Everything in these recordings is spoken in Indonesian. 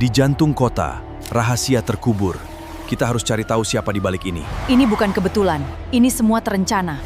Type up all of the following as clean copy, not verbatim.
Di jantung kota, rahasia terkubur. Kita harus cari tahu siapa di balik ini. Ini bukan kebetulan, ini semua terencana.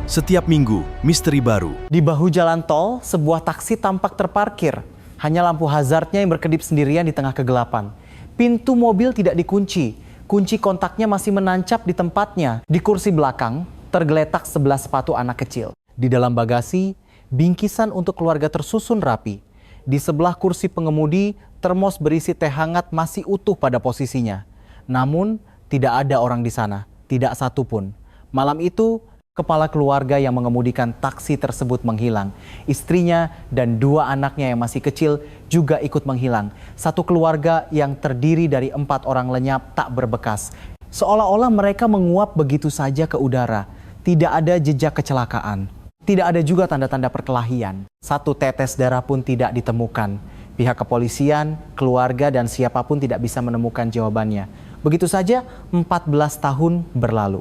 Setiap minggu, misteri baru. Di bahu jalan tol, sebuah taksi tampak terparkir. Hanya lampu hazardnya yang berkedip sendirian di tengah kegelapan. Pintu mobil tidak dikunci. Kunci kontaknya masih menancap di tempatnya. Di kursi belakang, tergeletak 11 sepatu anak kecil. Di dalam bagasi, bingkisan untuk keluarga tersusun rapi. Di sebelah kursi pengemudi, termos berisi teh hangat masih utuh pada posisinya. Namun, tidak ada orang di sana, tidak satu pun. Malam itu, kepala keluarga yang mengemudikan taksi tersebut menghilang. Istrinya dan 2 anaknya yang masih kecil juga ikut menghilang. Satu keluarga yang terdiri dari 4 orang lenyap tak berbekas. Seolah-olah mereka menguap begitu saja ke udara. Tidak ada jejak kecelakaan. Tidak ada juga tanda-tanda perkelahian. Satu tetes darah pun tidak ditemukan. Pihak kepolisian, keluarga, dan siapapun tidak bisa menemukan jawabannya. Begitu saja 14 tahun berlalu.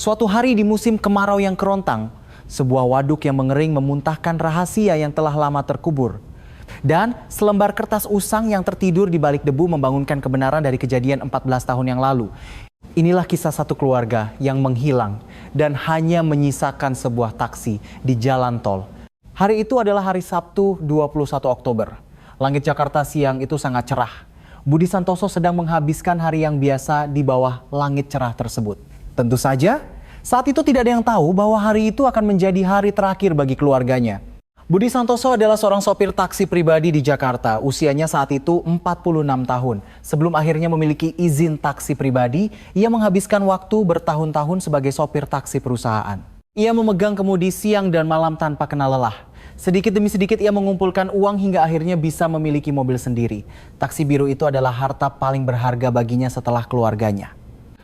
Suatu hari di musim kemarau yang kerontang, sebuah waduk yang mengering memuntahkan rahasia yang telah lama terkubur. Dan selembar kertas usang yang tertidur di balik debu membangunkan kebenaran dari kejadian 14 tahun yang lalu. Inilah kisah satu keluarga yang menghilang dan hanya menyisakan sebuah taksi di jalan tol. Hari itu adalah hari Sabtu 21 Oktober. Langit Jakarta siang itu sangat cerah. Budi Santoso sedang menghabiskan hari yang biasa di bawah langit cerah tersebut. Tentu saja, saat itu tidak ada yang tahu bahwa hari itu akan menjadi hari terakhir bagi keluarganya. Budi Santoso adalah seorang sopir taksi pribadi di Jakarta. Usianya saat itu 46 tahun. Sebelum akhirnya memiliki izin taksi pribadi, ia menghabiskan waktu bertahun-tahun sebagai sopir taksi perusahaan. Ia memegang kemudi siang dan malam tanpa kenal lelah. Sedikit demi sedikit ia mengumpulkan uang hingga akhirnya bisa memiliki mobil sendiri. Taksi biru itu adalah harta paling berharga baginya setelah keluarganya.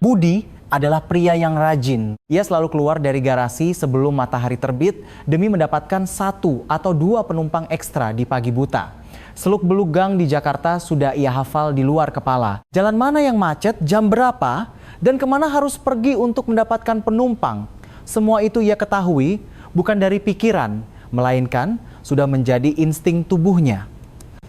Budi adalah pria yang rajin. Ia selalu keluar dari garasi sebelum matahari terbit demi mendapatkan 1 atau 2 penumpang ekstra di pagi buta. Seluk-beluk gang di Jakarta sudah ia hafal di luar kepala. Jalan mana yang macet, jam berapa, dan kemana harus pergi untuk mendapatkan penumpang. Semua itu ia ketahui bukan dari pikiran, melainkan sudah menjadi insting tubuhnya.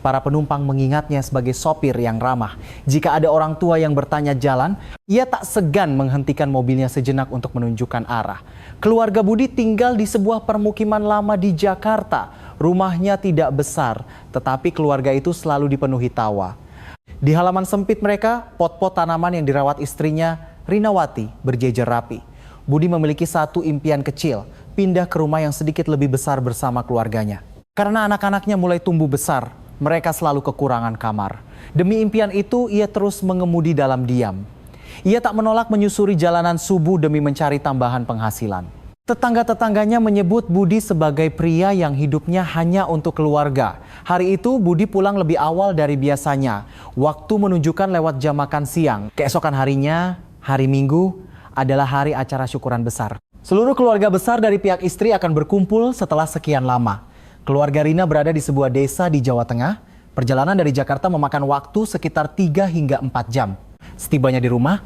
Para penumpang mengingatnya sebagai sopir yang ramah. Jika ada orang tua yang bertanya jalan, ia tak segan menghentikan mobilnya sejenak untuk menunjukkan arah. Keluarga Budi tinggal di sebuah permukiman lama di Jakarta. Rumahnya tidak besar, tetapi keluarga itu selalu dipenuhi tawa. Di halaman sempit mereka, pot-pot tanaman yang dirawat istrinya, Rinawati, berjejer rapi. Budi memiliki satu impian kecil, pindah ke rumah yang sedikit lebih besar bersama keluarganya. Karena anak-anaknya mulai tumbuh besar, mereka selalu kekurangan kamar. Demi impian itu, ia terus mengemudi dalam diam. Ia tak menolak menyusuri jalanan subuh demi mencari tambahan penghasilan. Tetangga-tetangganya menyebut Budi sebagai pria yang hidupnya hanya untuk keluarga. Hari itu, Budi pulang lebih awal dari biasanya. Waktu menunjukkan lewat jam makan siang. Keesokan harinya, hari Minggu, adalah hari acara syukuran besar. Seluruh keluarga besar dari pihak istri akan berkumpul setelah sekian lama. Keluarga Rina berada di sebuah desa di Jawa Tengah. Perjalanan dari Jakarta memakan waktu sekitar 3 hingga 4 jam. Setibanya di rumah,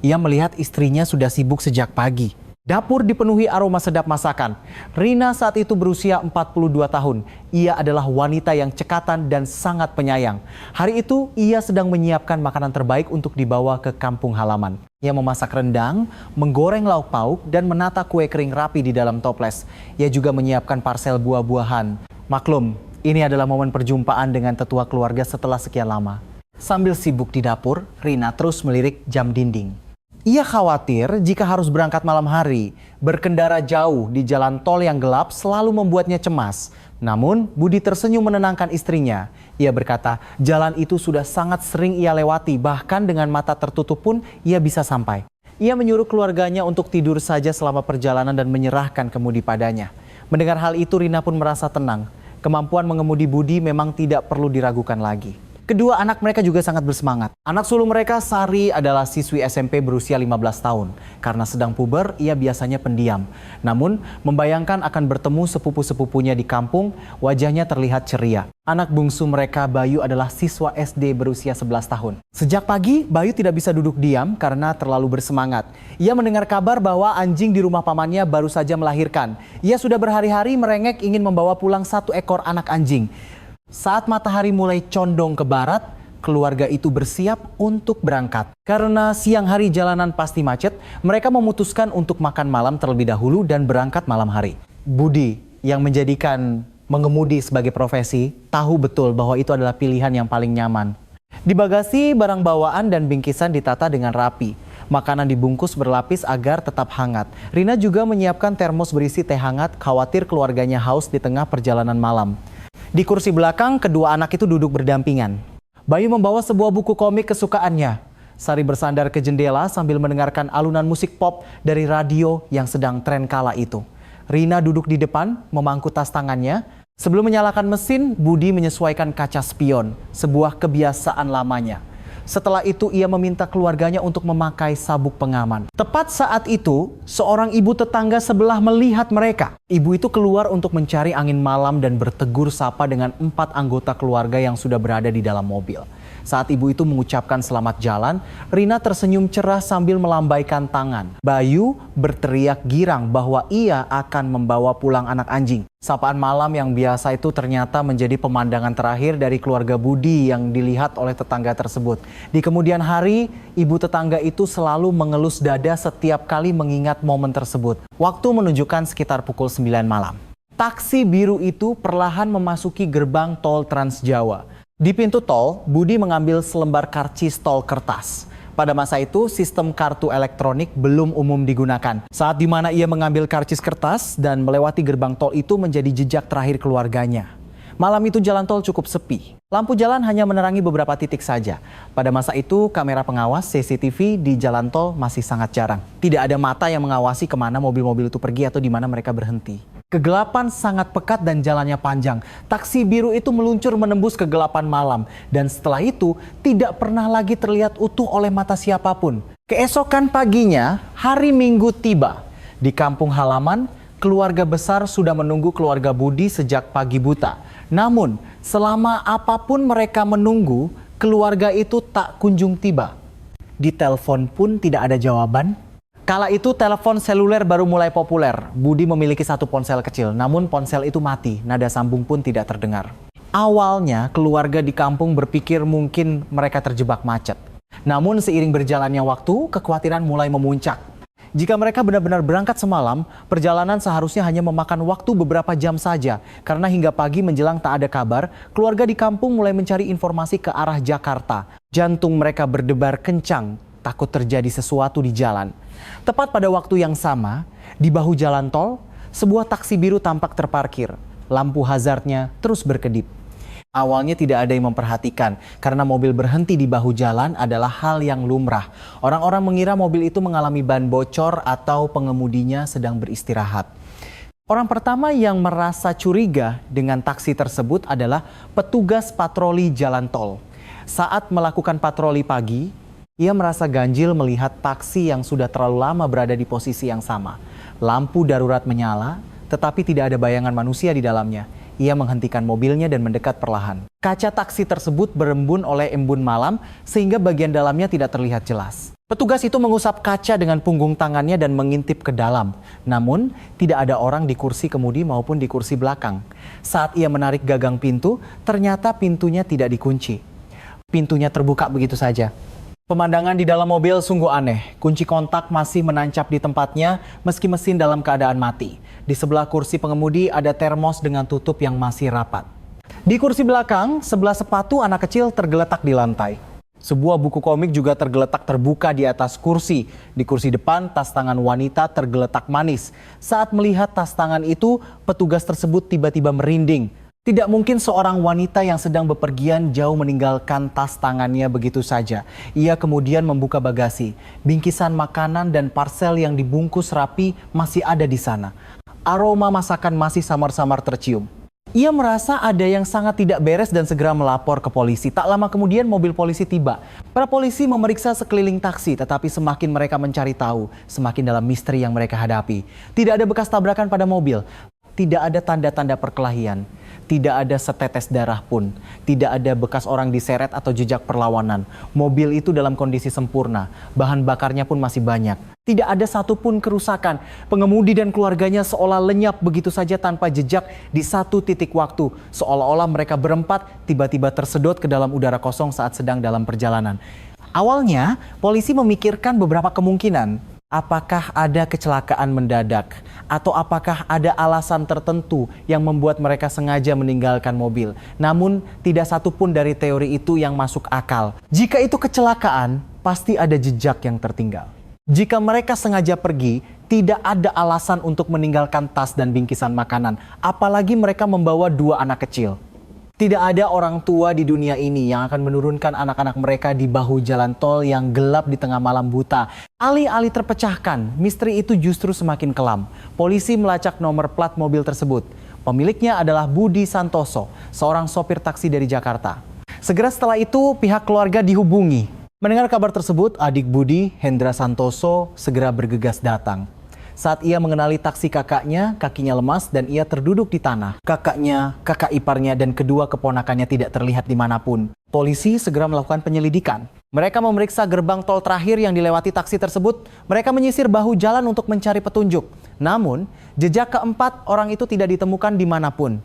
ia melihat istrinya sudah sibuk sejak pagi. Dapur dipenuhi aroma sedap masakan. Rina saat itu berusia 42 tahun. Ia adalah wanita yang cekatan dan sangat penyayang. Hari itu, ia sedang menyiapkan makanan terbaik untuk dibawa ke kampung halaman. Ia memasak rendang, menggoreng lauk pauk, dan menata kue kering rapi di dalam toples. Ia juga menyiapkan parsel buah-buahan. Maklum, ini adalah momen perjumpaan dengan tetua keluarga setelah sekian lama. Sambil sibuk di dapur, Rina terus melirik jam dinding. Ia khawatir jika harus berangkat malam hari. Berkendara jauh di jalan tol yang gelap selalu membuatnya cemas. Namun, Budi tersenyum menenangkan istrinya. Ia berkata, jalan itu sudah sangat sering ia lewati, bahkan dengan mata tertutup pun ia bisa sampai. Ia menyuruh keluarganya untuk tidur saja selama perjalanan dan menyerahkan kemudi padanya. Mendengar hal itu, Rina pun merasa tenang. Kemampuan mengemudi Budi memang tidak perlu diragukan lagi. Kedua anak mereka juga sangat bersemangat. Anak sulung mereka, Sari, adalah siswi SMP berusia 15 tahun. Karena sedang puber, ia biasanya pendiam. Namun, membayangkan akan bertemu sepupu-sepupunya di kampung, wajahnya terlihat ceria. Anak bungsu mereka, Bayu, adalah siswa SD berusia 11 tahun. Sejak pagi, Bayu tidak bisa duduk diam karena terlalu bersemangat. Ia mendengar kabar bahwa anjing di rumah pamannya baru saja melahirkan. Ia sudah berhari-hari merengek ingin membawa pulang 1 ekor anak anjing. Saat matahari mulai condong ke barat, keluarga itu bersiap untuk berangkat. Karena siang hari jalanan pasti macet, mereka memutuskan untuk makan malam terlebih dahulu dan berangkat malam hari. Budi yang menjadikan mengemudi sebagai profesi tahu betul bahwa itu adalah pilihan yang paling nyaman. Di bagasi, barang bawaan dan bingkisan ditata dengan rapi. Makanan dibungkus berlapis agar tetap hangat. Rina juga menyiapkan termos berisi teh hangat, khawatir keluarganya haus di tengah perjalanan malam. Di kursi belakang, kedua anak itu duduk berdampingan. Bayu membawa sebuah buku komik kesukaannya. Sari bersandar ke jendela sambil mendengarkan alunan musik pop dari radio yang sedang tren kala itu. Rina duduk di depan, memangku tas tangannya. Sebelum menyalakan mesin, Budi menyesuaikan kaca spion, sebuah kebiasaan lamanya. Setelah itu ia meminta keluarganya untuk memakai sabuk pengaman. Tepat saat itu, seorang ibu tetangga sebelah melihat mereka. Ibu itu keluar untuk mencari angin malam dan bertegur sapa dengan 4 anggota keluarga yang sudah berada di dalam mobil. Saat ibu itu mengucapkan selamat jalan, Rina tersenyum cerah sambil melambaikan tangan. Bayu berteriak girang bahwa ia akan membawa pulang anak anjing. Sapaan malam yang biasa itu ternyata menjadi pemandangan terakhir dari keluarga Budi yang dilihat oleh tetangga tersebut. Di kemudian hari, ibu tetangga itu selalu mengelus dada setiap kali mengingat momen tersebut. Waktu menunjukkan sekitar pukul 9 malam. Taksi biru itu perlahan memasuki gerbang tol Trans Jawa. Di pintu tol, Budi mengambil selembar karcis tol kertas. Pada masa itu, sistem kartu elektronik belum umum digunakan. Saat dimana ia mengambil karcis kertas dan melewati gerbang tol itu menjadi jejak terakhir keluarganya. Malam itu jalan tol cukup sepi. Lampu jalan hanya menerangi beberapa titik saja. Pada masa itu, kamera pengawas CCTV di jalan tol masih sangat jarang. Tidak ada mata yang mengawasi kemana mobil-mobil itu pergi atau di mana mereka berhenti. Kegelapan sangat pekat dan jalannya panjang. Taksi biru itu meluncur menembus kegelapan malam. Dan setelah itu tidak pernah lagi terlihat utuh oleh mata siapapun. Keesokan paginya, hari Minggu tiba. Di kampung halaman, keluarga besar sudah menunggu keluarga Budi sejak pagi buta. Namun, selama apapun mereka menunggu, keluarga itu tak kunjung tiba. Di telepon pun tidak ada jawaban. Kala itu telepon seluler baru mulai populer. Budi memiliki 1 ponsel kecil, namun ponsel itu mati, nada sambung pun tidak terdengar. Awalnya keluarga di kampung berpikir mungkin mereka terjebak macet. Namun seiring berjalannya waktu, kekhawatiran mulai memuncak. Jika mereka benar-benar berangkat semalam, perjalanan seharusnya hanya memakan waktu beberapa jam saja. Karena hingga pagi menjelang tak ada kabar, keluarga di kampung mulai mencari informasi ke arah Jakarta. Jantung mereka berdebar kencang, takut terjadi sesuatu di jalan. Tepat pada waktu yang sama, di bahu jalan tol, sebuah taksi biru tampak terparkir. Lampu hazardnya terus berkedip. Awalnya tidak ada yang memperhatikan, karena mobil berhenti di bahu jalan adalah hal yang lumrah. Orang-orang mengira mobil itu mengalami ban bocor atau pengemudinya sedang beristirahat. Orang pertama yang merasa curiga dengan taksi tersebut adalah petugas patroli jalan tol. Saat melakukan patroli pagi, ia merasa ganjil melihat taksi yang sudah terlalu lama berada di posisi yang sama. Lampu darurat menyala, tetapi tidak ada bayangan manusia di dalamnya. Ia menghentikan mobilnya dan mendekat perlahan. Kaca taksi tersebut berembun oleh embun malam sehingga bagian dalamnya tidak terlihat jelas. Petugas itu mengusap kaca dengan punggung tangannya dan mengintip ke dalam. Namun, tidak ada orang di kursi kemudi maupun di kursi belakang. Saat ia menarik gagang pintu, ternyata pintunya tidak dikunci. Pintunya terbuka begitu saja. Pemandangan di dalam mobil sungguh aneh. Kunci kontak masih menancap di tempatnya meski mesin dalam keadaan mati. Di sebelah kursi pengemudi ada termos dengan tutup yang masih rapat. Di kursi belakang, sebelah sepatu anak kecil tergeletak di lantai. Sebuah buku komik juga tergeletak terbuka di atas kursi. Di kursi depan, tas tangan wanita tergeletak manis. Saat melihat tas tangan itu, petugas tersebut tiba-tiba merinding. Tidak mungkin seorang wanita yang sedang bepergian jauh meninggalkan tas tangannya begitu saja. Ia kemudian membuka bagasi. Bingkisan makanan dan parsel yang dibungkus rapi masih ada di sana. Aroma masakan masih samar-samar tercium. Ia merasa ada yang sangat tidak beres dan segera melapor ke polisi. Tak lama kemudian mobil polisi tiba. Para polisi memeriksa sekeliling taksi, tetapi semakin mereka mencari tahu, semakin dalam misteri yang mereka hadapi. Tidak ada bekas tabrakan pada mobil. Tidak ada tanda-tanda perkelahian. Tidak ada setetes darah pun, tidak ada bekas orang diseret atau jejak perlawanan. Mobil itu dalam kondisi sempurna, bahan bakarnya pun masih banyak. Tidak ada satupun kerusakan. Pengemudi dan keluarganya seolah lenyap begitu saja tanpa jejak di satu titik waktu. Seolah-olah mereka berempat tiba-tiba tersedot ke dalam udara kosong saat sedang dalam perjalanan. Awalnya, polisi memikirkan beberapa kemungkinan. Apakah ada kecelakaan mendadak? Atau apakah ada alasan tertentu yang membuat mereka sengaja meninggalkan mobil? Namun, tidak satupun dari teori itu yang masuk akal. Jika itu kecelakaan, pasti ada jejak yang tertinggal. Jika mereka sengaja pergi, tidak ada alasan untuk meninggalkan tas dan bingkisan makanan. Apalagi mereka membawa 2 anak kecil. Tidak ada orang tua di dunia ini yang akan menurunkan anak-anak mereka di bahu jalan tol yang gelap di tengah malam buta. Alih-alih terpecahkan, misteri itu justru semakin kelam. Polisi melacak nomor plat mobil tersebut. Pemiliknya adalah Budi Santoso, seorang sopir taksi dari Jakarta. Segera setelah itu, pihak keluarga dihubungi. Mendengar kabar tersebut, adik Budi, Hendra Santoso, segera bergegas datang. Saat ia mengenali taksi kakaknya, kakinya lemas dan ia terduduk di tanah. Kakaknya, kakak iparnya, dan kedua keponakannya tidak terlihat dimanapun. Polisi segera melakukan penyelidikan. Mereka memeriksa gerbang tol terakhir yang dilewati taksi tersebut. Mereka menyisir bahu jalan untuk mencari petunjuk. Namun, jejak keempat orang itu tidak ditemukan dimanapun.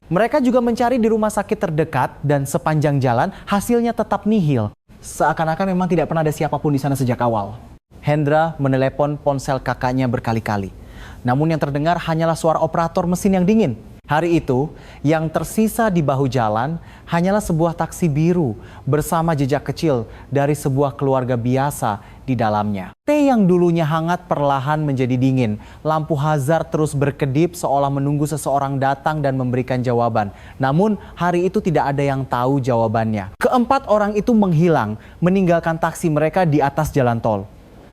Mereka juga mencari di rumah sakit terdekat dan sepanjang jalan hasilnya tetap nihil. Seakan-akan memang tidak pernah ada siapapun di sana sejak awal. Hendra menelepon ponsel kakaknya berkali-kali. Namun yang terdengar hanyalah suara operator mesin yang dingin. Hari itu, yang tersisa di bahu jalan hanyalah sebuah taksi biru bersama jejak kecil dari sebuah keluarga biasa di dalamnya. Teh yang dulunya hangat perlahan menjadi dingin. Lampu hazard terus berkedip seolah menunggu seseorang datang dan memberikan jawaban. Namun hari itu tidak ada yang tahu jawabannya. Keempat orang itu menghilang, meninggalkan taksi mereka di atas jalan tol.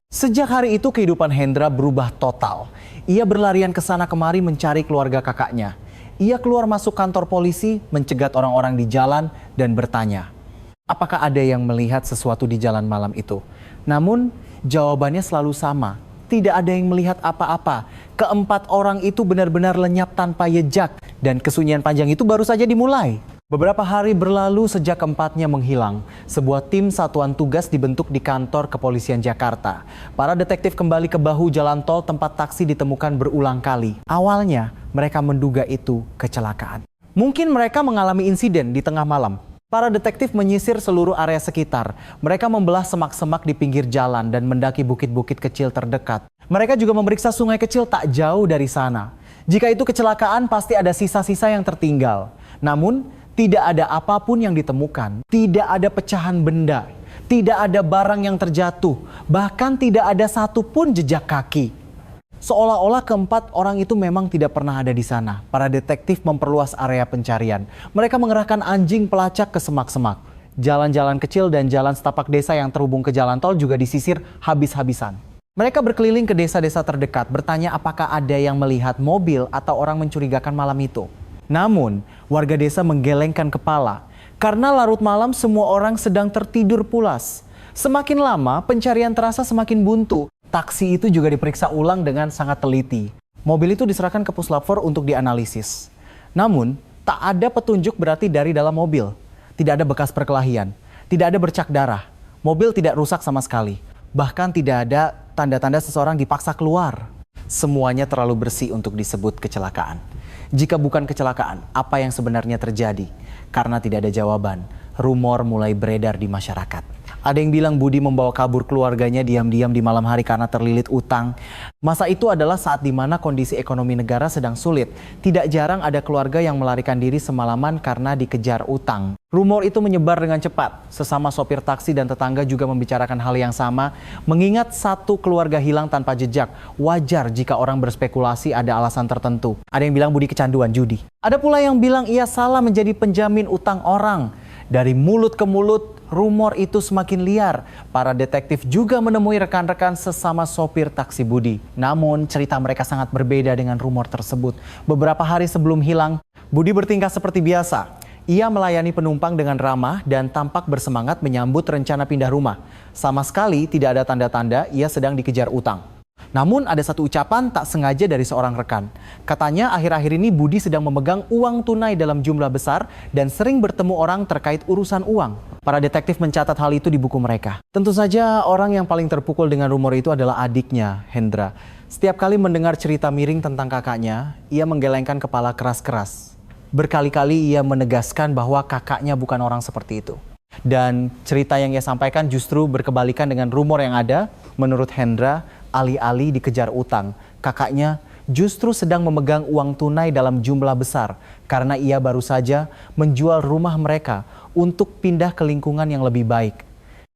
Sejak hari itu kehidupan Hendra berubah total. Ia berlarian ke sana kemari mencari keluarga kakaknya. Ia keluar masuk kantor polisi, mencegat orang-orang di jalan dan bertanya, apakah ada yang melihat sesuatu di jalan malam itu? Namun jawabannya selalu sama, tidak ada yang melihat apa-apa. Keempat orang itu benar-benar lenyap tanpa jejak dan kesunyian panjang itu baru saja dimulai. Beberapa hari berlalu sejak keempatnya menghilang. Sebuah tim satuan tugas dibentuk di kantor kepolisian Jakarta. Para detektif kembali ke bahu jalan tol tempat taksi ditemukan berulang kali. Awalnya, mereka menduga itu kecelakaan. Mungkin mereka mengalami insiden di tengah malam. Para detektif menyisir seluruh area sekitar. Mereka membelah semak-semak di pinggir jalan dan mendaki bukit-bukit kecil terdekat. Mereka juga memeriksa sungai kecil tak jauh dari sana. Jika itu kecelakaan, pasti ada sisa-sisa yang tertinggal. Namun, tidak ada apapun yang ditemukan, tidak ada pecahan benda, tidak ada barang yang terjatuh, bahkan tidak ada satupun jejak kaki. Seolah-olah keempat orang itu memang tidak pernah ada di sana. Para detektif memperluas area pencarian. Mereka mengerahkan anjing pelacak ke semak-semak. Jalan-jalan kecil dan jalan setapak desa yang terhubung ke jalan tol juga disisir habis-habisan. Mereka berkeliling ke desa-desa terdekat, bertanya apakah ada yang melihat mobil atau orang mencurigakan malam itu. Namun, warga desa menggelengkan kepala. Karena larut malam semua orang sedang tertidur pulas. Semakin lama, pencarian terasa semakin buntu. Taksi itu juga diperiksa ulang dengan sangat teliti. Mobil itu diserahkan ke Puslap 4 untuk dianalisis. Namun, tak ada petunjuk berarti dari dalam mobil. Tidak ada bekas perkelahian. Tidak ada bercak darah. Mobil tidak rusak sama sekali. Bahkan tidak ada tanda-tanda seseorang dipaksa keluar. Semuanya terlalu bersih untuk disebut kecelakaan. Jika bukan kecelakaan, apa yang sebenarnya terjadi? Karena tidak ada jawaban, rumor mulai beredar di masyarakat. Ada yang bilang Budi membawa kabur keluarganya diam-diam di malam hari karena terlilit utang. Masa itu adalah saat di mana kondisi ekonomi negara sedang sulit. Tidak jarang ada keluarga yang melarikan diri semalaman karena dikejar utang. Rumor itu menyebar dengan cepat. Sesama sopir taksi dan tetangga juga membicarakan hal yang sama. Mengingat satu keluarga hilang tanpa jejak, wajar jika orang berspekulasi ada alasan tertentu. Ada yang bilang Budi kecanduan judi. Ada pula yang bilang ia salah menjadi penjamin utang orang. Dari mulut ke mulut, rumor itu semakin liar. Para detektif juga menemui rekan-rekan sesama sopir taksi Budi. Namun cerita mereka sangat berbeda dengan rumor tersebut. Beberapa hari sebelum hilang, Budi bertingkah seperti biasa. Ia melayani penumpang dengan ramah dan tampak bersemangat menyambut rencana pindah rumah. Sama sekali tidak ada tanda-tanda ia sedang dikejar utang. Namun ada satu ucapan tak sengaja dari seorang rekan. Katanya akhir-akhir ini Budi sedang memegang uang tunai dalam jumlah besar dan sering bertemu orang terkait urusan uang. Para detektif mencatat hal itu di buku mereka. Tentu saja orang yang paling terpukul dengan rumor itu adalah adiknya, Hendra. Setiap kali mendengar cerita miring tentang kakaknya, ia menggelengkan kepala keras-keras. Berkali-kali ia menegaskan bahwa kakaknya bukan orang seperti itu. Dan cerita yang ia sampaikan justru berkebalikan dengan rumor yang ada. Menurut Hendra, alih-alih dikejar utang, kakaknya justru sedang memegang uang tunai dalam jumlah besar karena ia baru saja menjual rumah mereka untuk pindah ke lingkungan yang lebih baik.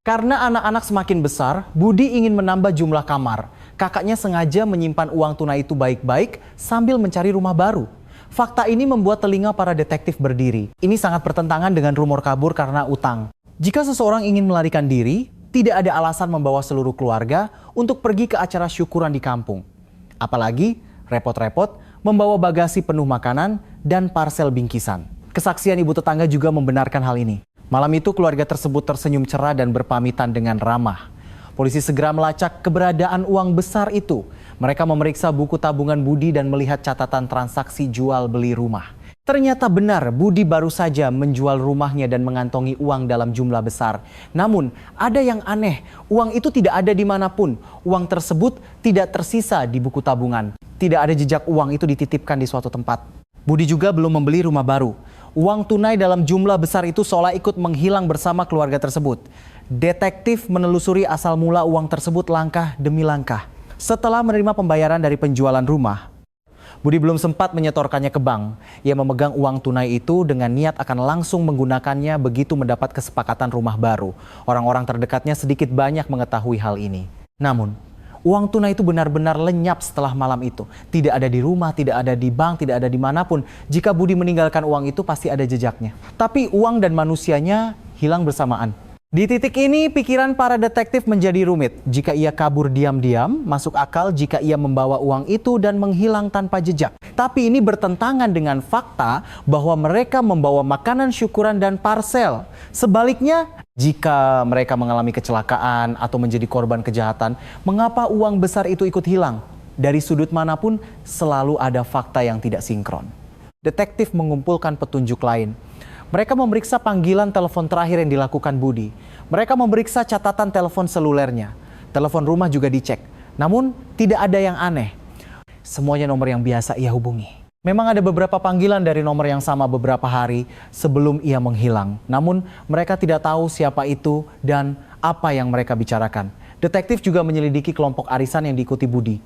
Karena anak-anak semakin besar, Budi ingin menambah jumlah kamar. Kakaknya sengaja menyimpan uang tunai itu baik-baik sambil mencari rumah baru. Fakta ini membuat telinga para detektif berdiri. Ini sangat bertentangan dengan rumor kabur karena utang. Jika seseorang ingin melarikan diri, tidak ada alasan membawa seluruh keluarga untuk pergi ke acara syukuran di kampung. Apalagi repot-repot membawa bagasi penuh makanan dan parsel bingkisan. Kesaksian ibu tetangga juga membenarkan hal ini. Malam itu keluarga tersebut tersenyum cerah dan berpamitan dengan ramah. Polisi segera melacak keberadaan uang besar itu. Mereka memeriksa buku tabungan Budi dan melihat catatan transaksi jual beli rumah. Ternyata benar Budi baru saja menjual rumahnya dan mengantongi uang dalam jumlah besar. Namun ada yang aneh, uang itu tidak ada dimanapun. Uang tersebut tidak tersisa di buku tabungan. Tidak ada jejak uang itu dititipkan di suatu tempat. Budi juga belum membeli rumah baru. Uang tunai dalam jumlah besar itu seolah ikut menghilang bersama keluarga tersebut. Detektif menelusuri asal mula uang tersebut langkah demi langkah. Setelah menerima pembayaran dari penjualan rumah, Budi belum sempat menyetorkannya ke bank. Ia memegang uang tunai itu dengan niat akan langsung menggunakannya begitu mendapat kesepakatan rumah baru. Orang-orang terdekatnya sedikit banyak mengetahui hal ini. Namun, uang tunai itu benar-benar lenyap setelah malam itu. Tidak ada di rumah, tidak ada di bank, tidak ada dimanapun. Jika Budi meninggalkan uang itu pasti ada jejaknya. Tapi uang dan manusianya hilang bersamaan. Di titik ini, pikiran para detektif menjadi rumit. Jika ia kabur diam-diam, masuk akal jika ia membawa uang itu dan menghilang tanpa jejak. Tapi ini bertentangan dengan fakta bahwa mereka membawa makanan syukuran dan parsel. Sebaliknya, jika mereka mengalami kecelakaan atau menjadi korban kejahatan, mengapa uang besar itu ikut hilang? Dari sudut manapun, selalu ada fakta yang tidak sinkron. Detektif mengumpulkan petunjuk lain. Mereka memeriksa panggilan telepon terakhir yang dilakukan Budi. Mereka memeriksa catatan telepon selulernya. Telepon rumah juga dicek. Namun tidak ada yang aneh. Semuanya nomor yang biasa ia hubungi. Memang ada beberapa panggilan dari nomor yang sama beberapa hari sebelum ia menghilang. Namun mereka tidak tahu siapa itu dan apa yang mereka bicarakan. Detektif juga menyelidiki kelompok arisan yang diikuti Budi.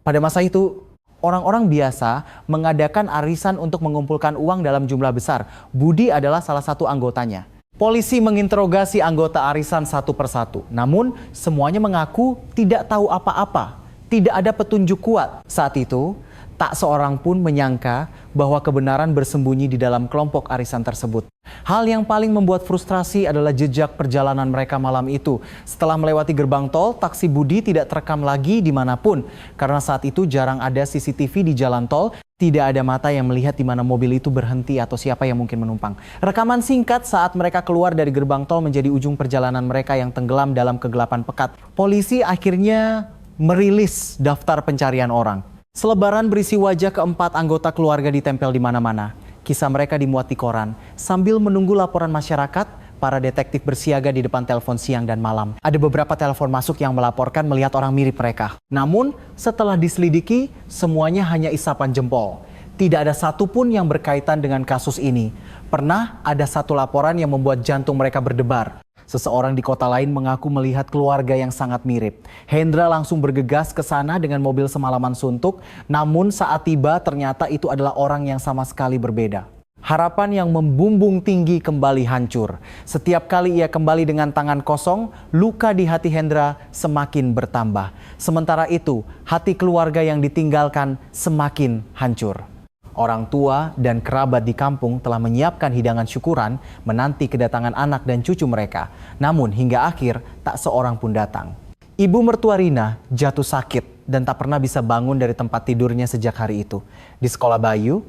Pada masa itu, orang-orang biasa mengadakan arisan untuk mengumpulkan uang dalam jumlah besar. Budi adalah salah satu anggotanya. Polisi menginterogasi anggota arisan satu persatu. Namun semuanya mengaku tidak tahu apa-apa. Tidak ada petunjuk kuat. Saat itu, tak seorang pun menyangka bahwa kebenaran bersembunyi di dalam kelompok arisan tersebut. Hal yang paling membuat frustrasi adalah jejak perjalanan mereka malam itu. Setelah melewati gerbang tol, taksi Budi tidak terekam lagi dimanapun. Karena saat itu jarang ada CCTV di jalan tol, tidak ada mata yang melihat di mana mobil itu berhenti atau siapa yang mungkin menumpang. Rekaman singkat saat mereka keluar dari gerbang tol menjadi ujung perjalanan mereka yang tenggelam dalam kegelapan pekat. Polisi akhirnya merilis daftar pencarian orang. Selebaran berisi wajah keempat anggota keluarga ditempel di mana-mana. Kisah mereka dimuat di koran. Sambil menunggu laporan masyarakat, para detektif bersiaga di depan telepon siang dan malam. Ada beberapa telepon masuk yang melaporkan melihat orang mirip mereka. Namun, setelah diselidiki, semuanya hanya isapan jempol. Tidak ada satupun yang berkaitan dengan kasus ini. Pernah ada satu laporan yang membuat jantung mereka berdebar. Seseorang di kota lain mengaku melihat keluarga yang sangat mirip. Hendra langsung bergegas ke sana dengan mobil semalaman suntuk. Namun saat tiba ternyata itu adalah orang yang sama sekali berbeda. Harapan yang membumbung tinggi kembali hancur. Setiap kali ia kembali dengan tangan kosong, luka di hati Hendra semakin bertambah. Sementara itu, hati keluarga yang ditinggalkan semakin hancur. Orang tua dan kerabat di kampung telah menyiapkan hidangan syukuran menanti kedatangan anak dan cucu mereka. Namun hingga akhir tak seorang pun datang. Ibu mertua Rina jatuh sakit dan tak pernah bisa bangun dari tempat tidurnya sejak hari itu. Di sekolah Bayu,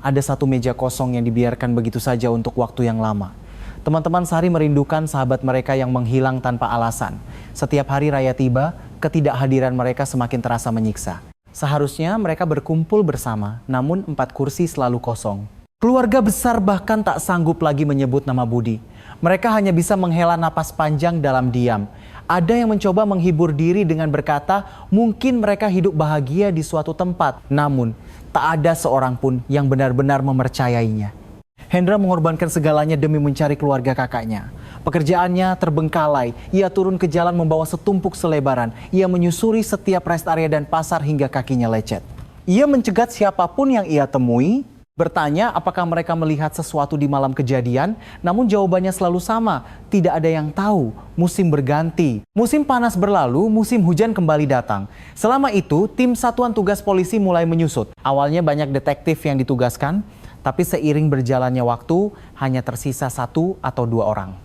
ada satu meja kosong yang dibiarkan begitu saja untuk waktu yang lama. Teman-teman Sari merindukan sahabat mereka yang menghilang tanpa alasan. Setiap hari raya tiba, ketidakhadiran mereka semakin terasa menyiksa. Seharusnya mereka berkumpul bersama, namun 4 kursi selalu kosong. Keluarga besar bahkan tak sanggup lagi menyebut nama Budi. Mereka hanya bisa menghela napas panjang dalam diam. Ada yang mencoba menghibur diri dengan berkata, mungkin mereka hidup bahagia di suatu tempat. Namun, tak ada seorang pun yang benar-benar mempercayainya. Hendra mengorbankan segalanya demi mencari keluarga kakaknya. Pekerjaannya terbengkalai, ia turun ke jalan membawa setumpuk selebaran. Ia menyusuri setiap rest area dan pasar hingga kakinya lecet. Ia mencegat siapapun yang ia temui, bertanya apakah mereka melihat sesuatu di malam kejadian, namun jawabannya selalu sama, tidak ada yang tahu. Musim berganti, musim panas berlalu, musim hujan kembali datang. Selama itu, tim Satuan Tugas Polisi mulai menyusut. Awalnya banyak detektif yang ditugaskan, tapi seiring berjalannya waktu, hanya tersisa 1 atau 2 orang.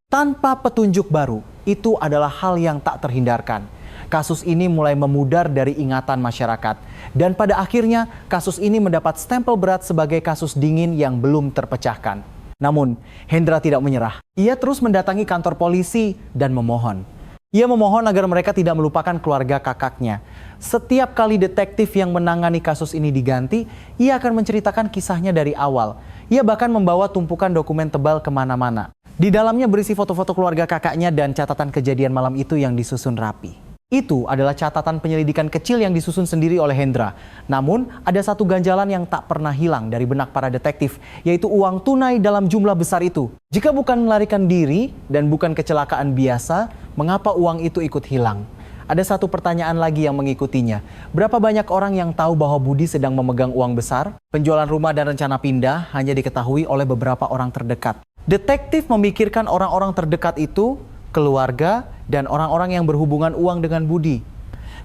Tanpa petunjuk baru, itu adalah hal yang tak terhindarkan. Kasus ini mulai memudar dari ingatan masyarakat. Dan pada akhirnya, kasus ini mendapat stempel berat sebagai kasus dingin yang belum terpecahkan. Namun, Hendra tidak menyerah. Ia terus mendatangi kantor polisi dan memohon. Ia memohon agar mereka tidak melupakan keluarga kakaknya. Setiap kali detektif yang menangani kasus ini diganti, ia akan menceritakan kisahnya dari awal. Ia bahkan membawa tumpukan dokumen tebal kemana-mana. Di dalamnya berisi foto-foto keluarga kakaknya dan catatan kejadian malam itu yang disusun rapi. Itu adalah catatan penyelidikan kecil yang disusun sendiri oleh Hendra. Namun, ada satu ganjalan yang tak pernah hilang dari benak para detektif, yaitu uang tunai dalam jumlah besar itu. Jika bukan melarikan diri dan bukan kecelakaan biasa, mengapa uang itu ikut hilang? Ada satu pertanyaan lagi yang mengikutinya. Berapa banyak orang yang tahu bahwa Budi sedang memegang uang besar? Penjualan rumah dan rencana pindah hanya diketahui oleh beberapa orang terdekat. Detektif memikirkan orang-orang terdekat itu, keluarga, dan orang-orang yang berhubungan uang dengan Budi.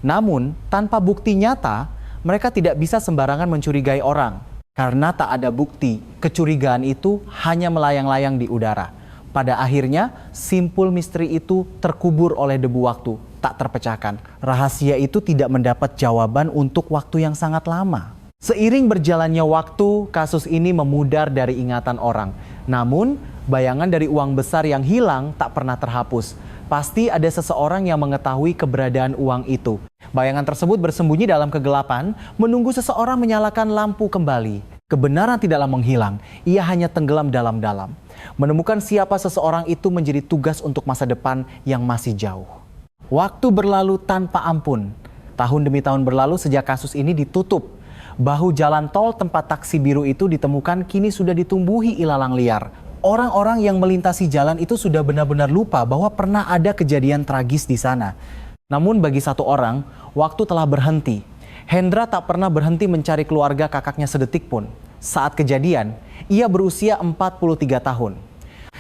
Namun, tanpa bukti nyata, mereka tidak bisa sembarangan mencurigai orang. Karena tak ada bukti, kecurigaan itu hanya melayang-layang di udara. Pada akhirnya, simpul misteri itu terkubur oleh debu waktu, tak terpecahkan. Rahasia itu tidak mendapat jawaban untuk waktu yang sangat lama. Seiring berjalannya waktu, kasus ini memudar dari ingatan orang. Namun, bayangan dari uang besar yang hilang tak pernah terhapus. Pasti ada seseorang yang mengetahui keberadaan uang itu. Bayangan tersebut bersembunyi dalam kegelapan, menunggu seseorang menyalakan lampu kembali. Kebenaran tidaklah menghilang, ia hanya tenggelam dalam-dalam. Menemukan siapa seseorang itu menjadi tugas untuk masa depan yang masih jauh. Waktu berlalu tanpa ampun. Tahun demi tahun berlalu sejak kasus ini ditutup. Bahu jalan tol tempat taksi biru itu ditemukan kini sudah ditumbuhi ilalang liar. Orang-orang yang melintasi jalan itu sudah benar-benar lupa bahwa pernah ada kejadian tragis di sana. Namun bagi satu orang, waktu telah berhenti. Hendra tak pernah berhenti mencari keluarga kakaknya sedetik pun. Saat kejadian, ia berusia 43 tahun.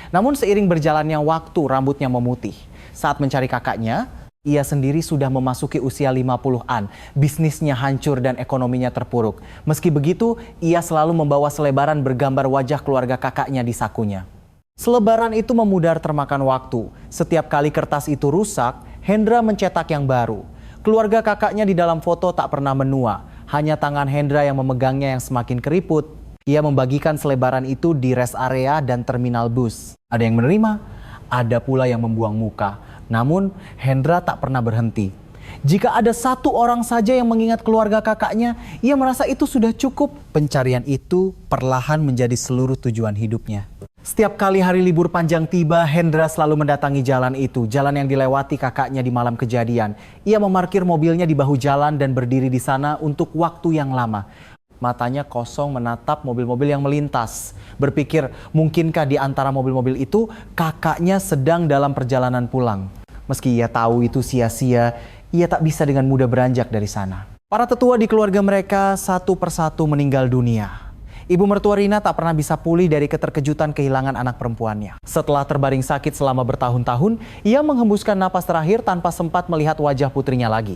Namun seiring berjalannya waktu, rambutnya memutih. Saat mencari kakaknya, ia sendiri sudah memasuki usia 50-an. Bisnisnya hancur dan ekonominya terpuruk. Meski begitu, ia selalu membawa selebaran bergambar wajah keluarga kakaknya di sakunya. Selebaran itu memudar termakan waktu. Setiap kali kertas itu rusak, Hendra mencetak yang baru. Keluarga kakaknya di dalam foto tak pernah menua. Hanya tangan Hendra yang memegangnya yang semakin keriput. Ia membagikan selebaran itu di rest area dan terminal bus. Ada yang menerima, ada pula yang membuang muka. Namun, Hendra tak pernah berhenti. Jika ada satu orang saja yang mengingat keluarga kakaknya, ia merasa itu sudah cukup. Pencarian itu perlahan menjadi seluruh tujuan hidupnya. Setiap kali hari libur panjang tiba, Hendra selalu mendatangi jalan itu, jalan yang dilewati kakaknya di malam kejadian. Ia memarkir mobilnya di bahu jalan dan berdiri di sana untuk waktu yang lama. Matanya kosong menatap mobil-mobil yang melintas. Berpikir, mungkinkah di antara mobil-mobil itu kakaknya sedang dalam perjalanan pulang. Meski ia tahu itu sia-sia, ia tak bisa dengan mudah beranjak dari sana. Para tetua di keluarga mereka satu persatu meninggal dunia. Ibu mertua Rina tak pernah bisa pulih dari keterkejutan kehilangan anak perempuannya. Setelah terbaring sakit selama bertahun-tahun, ia menghembuskan napas terakhir tanpa sempat melihat wajah putrinya lagi.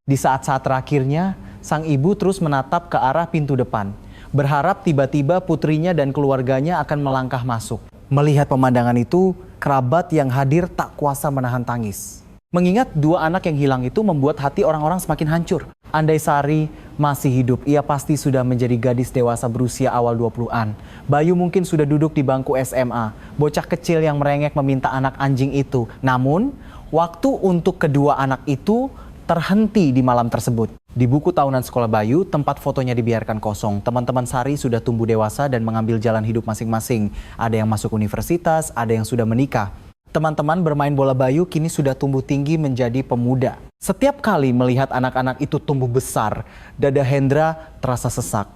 Di saat-saat terakhirnya, sang ibu terus menatap ke arah pintu depan, berharap tiba-tiba putrinya dan keluarganya akan melangkah masuk. Melihat pemandangan itu, kerabat yang hadir tak kuasa menahan tangis. Mengingat dua anak yang hilang itu membuat hati orang-orang semakin hancur. Andai Sari masih hidup, ia pasti sudah menjadi gadis dewasa berusia awal 20-an. Bayu mungkin sudah duduk di bangku SMA, bocah kecil yang merengek meminta anak anjing itu. Namun, waktu untuk kedua anak itu terhenti di malam tersebut. Di buku tahunan sekolah Bayu, tempat fotonya dibiarkan kosong. Teman-teman Sari sudah tumbuh dewasa dan mengambil jalan hidup masing-masing. Ada yang masuk universitas, ada yang sudah menikah. Teman-teman bermain bola Bayu kini sudah tumbuh tinggi menjadi pemuda. Setiap kali melihat anak-anak itu tumbuh besar, dada Hendra terasa sesak.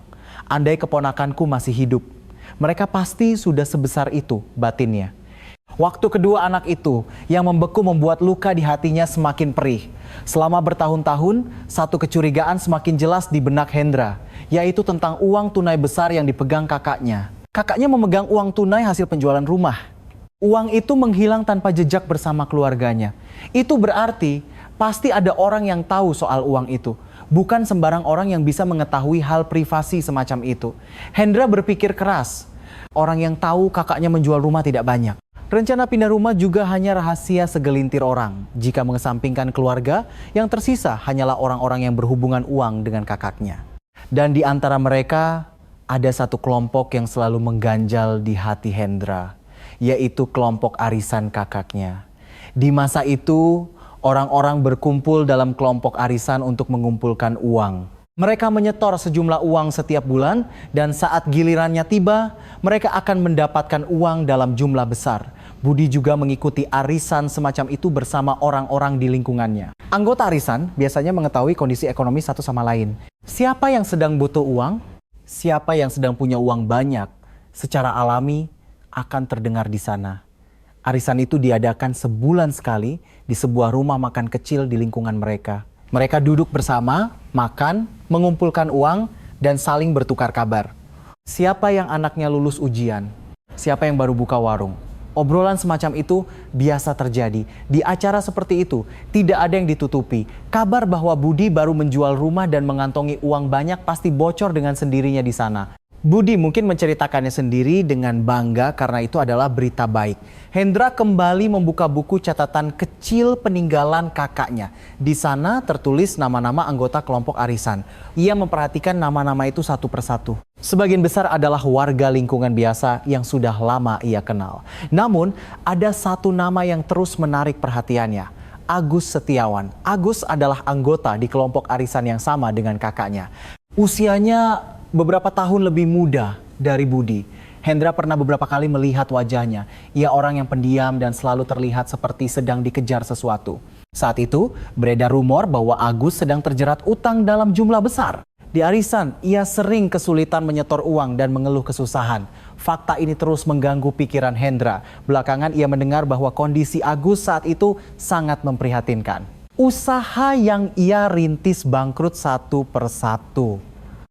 Andai keponakanku masih hidup, mereka pasti sudah sebesar itu, batinnya. Waktu kedua anak itu yang membeku membuat luka di hatinya semakin perih. Selama bertahun-tahun, satu kecurigaan semakin jelas di benak Hendra, yaitu tentang uang tunai besar yang dipegang kakaknya. Kakaknya memegang uang tunai hasil penjualan rumah. Uang itu menghilang tanpa jejak bersama keluarganya. Itu berarti pasti ada orang yang tahu soal uang itu. Bukan sembarang orang yang bisa mengetahui hal privasi semacam itu. Hendra berpikir keras. Orang yang tahu kakaknya menjual rumah tidak banyak. Rencana pindah rumah juga hanya rahasia segelintir orang. Jika mengesampingkan keluarga, yang tersisa hanyalah orang-orang yang berhubungan uang dengan kakaknya. Dan di antara mereka, ada satu kelompok yang selalu mengganjal di hati Hendra, yaitu kelompok arisan kakaknya. Di masa itu, orang-orang berkumpul dalam kelompok arisan untuk mengumpulkan uang. Mereka menyetor sejumlah uang setiap bulan dan saat gilirannya tiba, mereka akan mendapatkan uang dalam jumlah besar. Budi juga mengikuti arisan semacam itu bersama orang-orang di lingkungannya. Anggota arisan biasanya mengetahui kondisi ekonomi satu sama lain. Siapa yang sedang butuh uang, siapa yang sedang punya uang banyak, secara alami akan terdengar di sana. Arisan itu diadakan sebulan sekali di sebuah rumah makan kecil di lingkungan mereka. Mereka duduk bersama, makan, mengumpulkan uang, dan saling bertukar kabar. Siapa yang anaknya lulus ujian? Siapa yang baru buka warung? Obrolan semacam itu biasa terjadi. Di acara seperti itu, tidak ada yang ditutupi. Kabar bahwa Budi baru menjual rumah dan mengantongi uang banyak pasti bocor dengan sendirinya di sana. Budi mungkin menceritakannya sendiri dengan bangga karena itu adalah berita baik. Hendra kembali membuka buku catatan kecil peninggalan kakaknya. Di sana tertulis nama-nama anggota kelompok arisan. Ia memperhatikan nama-nama itu satu persatu. Sebagian besar adalah warga lingkungan biasa yang sudah lama ia kenal. Namun ada satu nama yang terus menarik perhatiannya. Agus Setiawan. Agus adalah anggota di kelompok arisan yang sama dengan kakaknya. Usianya beberapa tahun lebih muda dari Budi. Hendra pernah beberapa kali melihat wajahnya. Ia orang yang pendiam dan selalu terlihat seperti sedang dikejar sesuatu. Saat itu, beredar rumor bahwa Agus sedang terjerat utang dalam jumlah besar. Di arisan, ia sering kesulitan menyetor uang dan mengeluh kesusahan. Fakta ini terus mengganggu pikiran Hendra. Belakangan ia mendengar bahwa kondisi Agus saat itu sangat memprihatinkan. Usaha yang ia rintis bangkrut satu persatu.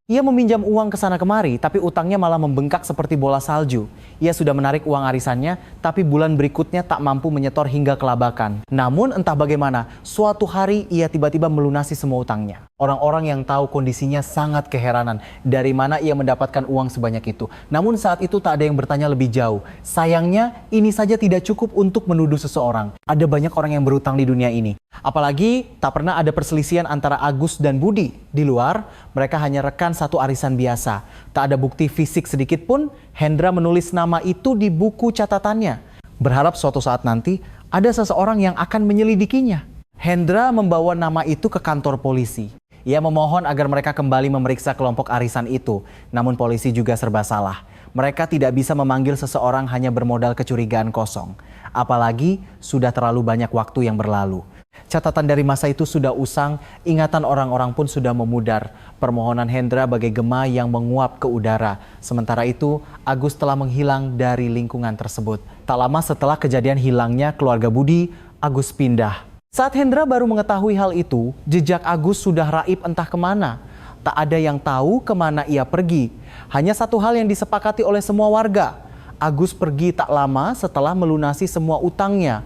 Ia meminjam uang ke sana kemari, tapi utangnya malah membengkak seperti bola salju. Ia sudah menarik uang arisannya, tapi bulan berikutnya tak mampu menyetor hingga kelabakan. Namun entah bagaimana, suatu hari ia tiba-tiba melunasi semua utangnya. Orang-orang yang tahu kondisinya sangat keheranan dari mana ia mendapatkan uang sebanyak itu. Namun saat itu tak ada yang bertanya lebih jauh. Sayangnya ini saja tidak cukup untuk menuduh seseorang. Ada banyak orang yang berutang di dunia ini. Apalagi tak pernah ada perselisihan antara Agus dan Budi. Di luar, mereka hanya rekan satu arisan biasa. Tak ada bukti fisik sedikit pun. Hendra menulis nama itu di buku catatannya. Berharap suatu saat nanti ada seseorang yang akan menyelidikinya. Hendra membawa nama itu ke kantor polisi. Ia memohon agar mereka kembali memeriksa kelompok arisan itu. Namun polisi juga serba salah. Mereka tidak bisa memanggil seseorang hanya bermodal kecurigaan kosong. Apalagi sudah terlalu banyak waktu yang berlalu. Catatan dari masa itu sudah usang, ingatan orang-orang pun sudah memudar. Permohonan Hendra bagai gema yang menguap ke udara. Sementara itu, Agus telah menghilang dari lingkungan tersebut. Tak lama setelah kejadian hilangnya keluarga Budi, Agus pindah. Saat Hendra baru mengetahui hal itu, jejak Agus sudah raib entah kemana. Tak ada yang tahu kemana ia pergi. Hanya satu hal yang disepakati oleh semua warga. Agus pergi tak lama setelah melunasi semua utangnya.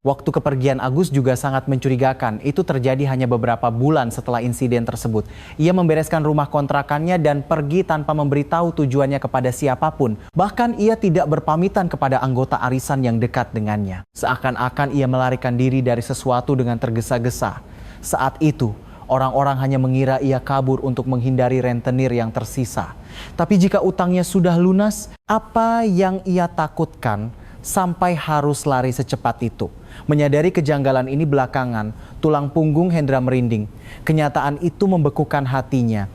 Waktu kepergian Agus juga sangat mencurigakan. Itu terjadi hanya beberapa bulan setelah insiden tersebut. Ia membereskan rumah kontrakannya dan pergi tanpa memberitahu tujuannya kepada siapapun. Bahkan ia tidak berpamitan kepada anggota arisan yang dekat dengannya. Seakan-akan ia melarikan diri dari sesuatu dengan tergesa-gesa. Saat itu, orang-orang hanya mengira ia kabur untuk menghindari rentenir yang tersisa. Tapi jika utangnya sudah lunas, apa yang ia takutkan sampai harus lari secepat itu? Menyadari kejanggalan ini belakangan, tulang punggung Hendra merinding. Kenyataan itu membekukan hatinya.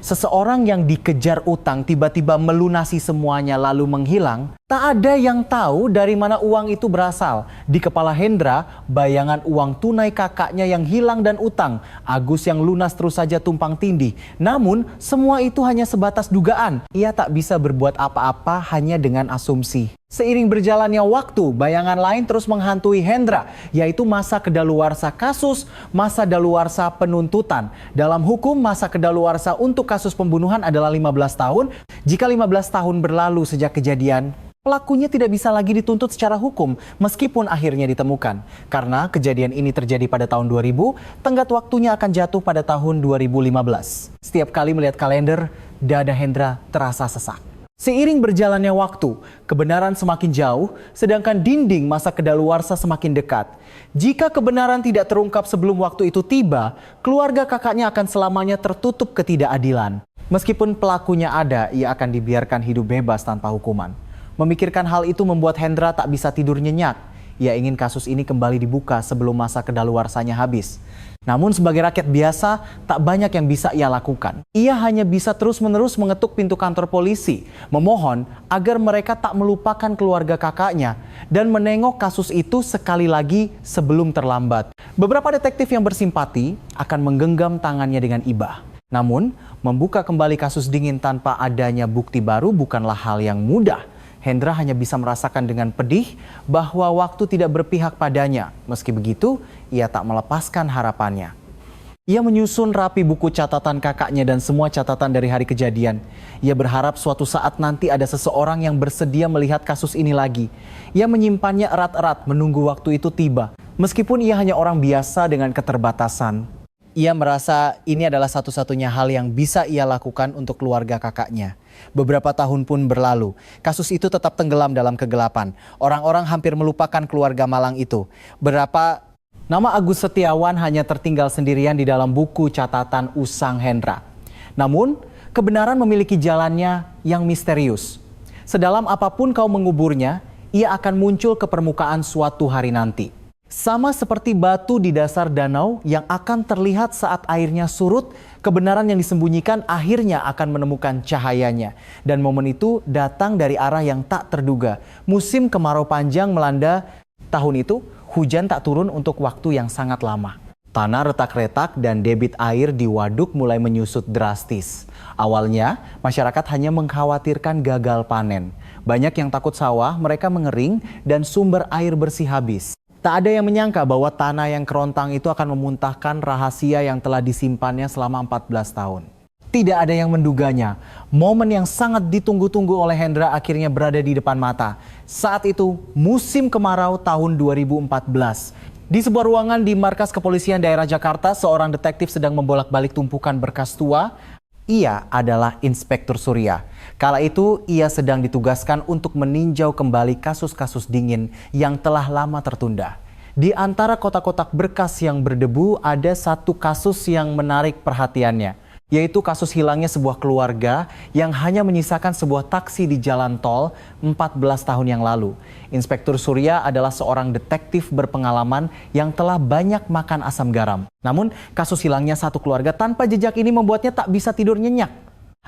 Seseorang yang dikejar utang tiba-tiba melunasi semuanya lalu menghilang, tak ada yang tahu dari mana uang itu berasal. Di kepala Hendra, bayangan uang tunai kakaknya yang hilang dan utang, Agus yang lunas terus saja tumpang tindih. Namun, semua itu hanya sebatas dugaan. Ia tak bisa berbuat apa-apa hanya dengan asumsi. Seiring berjalannya waktu, bayangan lain terus menghantui Hendra, yaitu masa kedaluarsa kasus, masa daluarsa penuntutan. Dalam hukum, masa kedaluarsa untuk kasus pembunuhan adalah 15 tahun. Jika 15 tahun berlalu sejak kejadian, pelakunya tidak bisa lagi dituntut secara hukum meskipun akhirnya ditemukan. Karena kejadian ini terjadi pada tahun 2000, tenggat waktunya akan jatuh pada tahun 2015. Setiap kali melihat kalender, dada Hendra terasa sesak. Seiring berjalannya waktu, kebenaran semakin jauh, sedangkan dinding masa kedaluarsa semakin dekat. Jika kebenaran tidak terungkap sebelum waktu itu tiba, keluarga kakaknya akan selamanya tertutup ketidakadilan. Meskipun pelakunya ada, ia akan dibiarkan hidup bebas tanpa hukuman. Memikirkan hal itu membuat Hendra tak bisa tidur nyenyak. Ia ingin kasus ini kembali dibuka sebelum masa kedaluarsanya habis. Namun sebagai rakyat biasa, tak banyak yang bisa ia lakukan. Ia hanya bisa terus-menerus mengetuk pintu kantor polisi, memohon agar mereka tak melupakan keluarga kakaknya dan menengok kasus itu sekali lagi sebelum terlambat. Beberapa detektif yang bersimpati akan menggenggam tangannya dengan iba. Namun, membuka kembali kasus dingin tanpa adanya bukti baru bukanlah hal yang mudah. Hendra hanya bisa merasakan dengan pedih bahwa waktu tidak berpihak padanya. Meski begitu, ia tak melepaskan harapannya. Ia menyusun rapi buku catatan kakaknya dan semua catatan dari hari kejadian. Ia berharap suatu saat nanti ada seseorang yang bersedia melihat kasus ini lagi. Ia menyimpannya erat-erat menunggu waktu itu tiba. Meskipun ia hanya orang biasa dengan keterbatasan, ia merasa ini adalah satu-satunya hal yang bisa ia lakukan untuk keluarga kakaknya. Beberapa tahun pun berlalu, kasus itu tetap tenggelam dalam kegelapan. Orang-orang hampir melupakan keluarga malang itu. Nama Agus Setiawan hanya tertinggal sendirian di dalam buku catatan usang Hendra. Namun, kebenaran memiliki jalannya yang misterius. Sedalam apapun kau menguburnya, ia akan muncul ke permukaan suatu hari nanti. Sama seperti batu di dasar danau yang akan terlihat saat airnya surut, kebenaran yang disembunyikan akhirnya akan menemukan cahayanya. Dan momen itu datang dari arah yang tak terduga. Musim kemarau panjang melanda tahun itu, hujan tak turun untuk waktu yang sangat lama. Tanah retak-retak dan debit air di waduk mulai menyusut drastis. Awalnya, masyarakat hanya mengkhawatirkan gagal panen. Banyak yang takut sawah, mereka mengering dan sumber air bersih habis. Tak ada yang menyangka bahwa tanah yang kerontang itu akan memuntahkan rahasia yang telah disimpannya selama 14 tahun. Tidak ada yang menduganya. Momen yang sangat ditunggu-tunggu oleh Hendra akhirnya berada di depan mata. Saat itu, musim kemarau tahun 2014. Di sebuah ruangan di markas kepolisian daerah Jakarta, seorang detektif sedang membolak-balik tumpukan berkas tua. Ia adalah Inspektur Surya. Kala itu ia sedang ditugaskan untuk meninjau kembali kasus-kasus dingin yang telah lama tertunda. Di antara kotak-kotak berkas yang berdebu ada satu kasus yang menarik perhatiannya, yaitu kasus hilangnya sebuah keluarga yang hanya menyisakan sebuah taksi di jalan tol 14 tahun yang lalu. Inspektur Surya adalah seorang detektif berpengalaman yang telah banyak makan asam garam. Namun, kasus hilangnya satu keluarga tanpa jejak ini membuatnya tak bisa tidur nyenyak.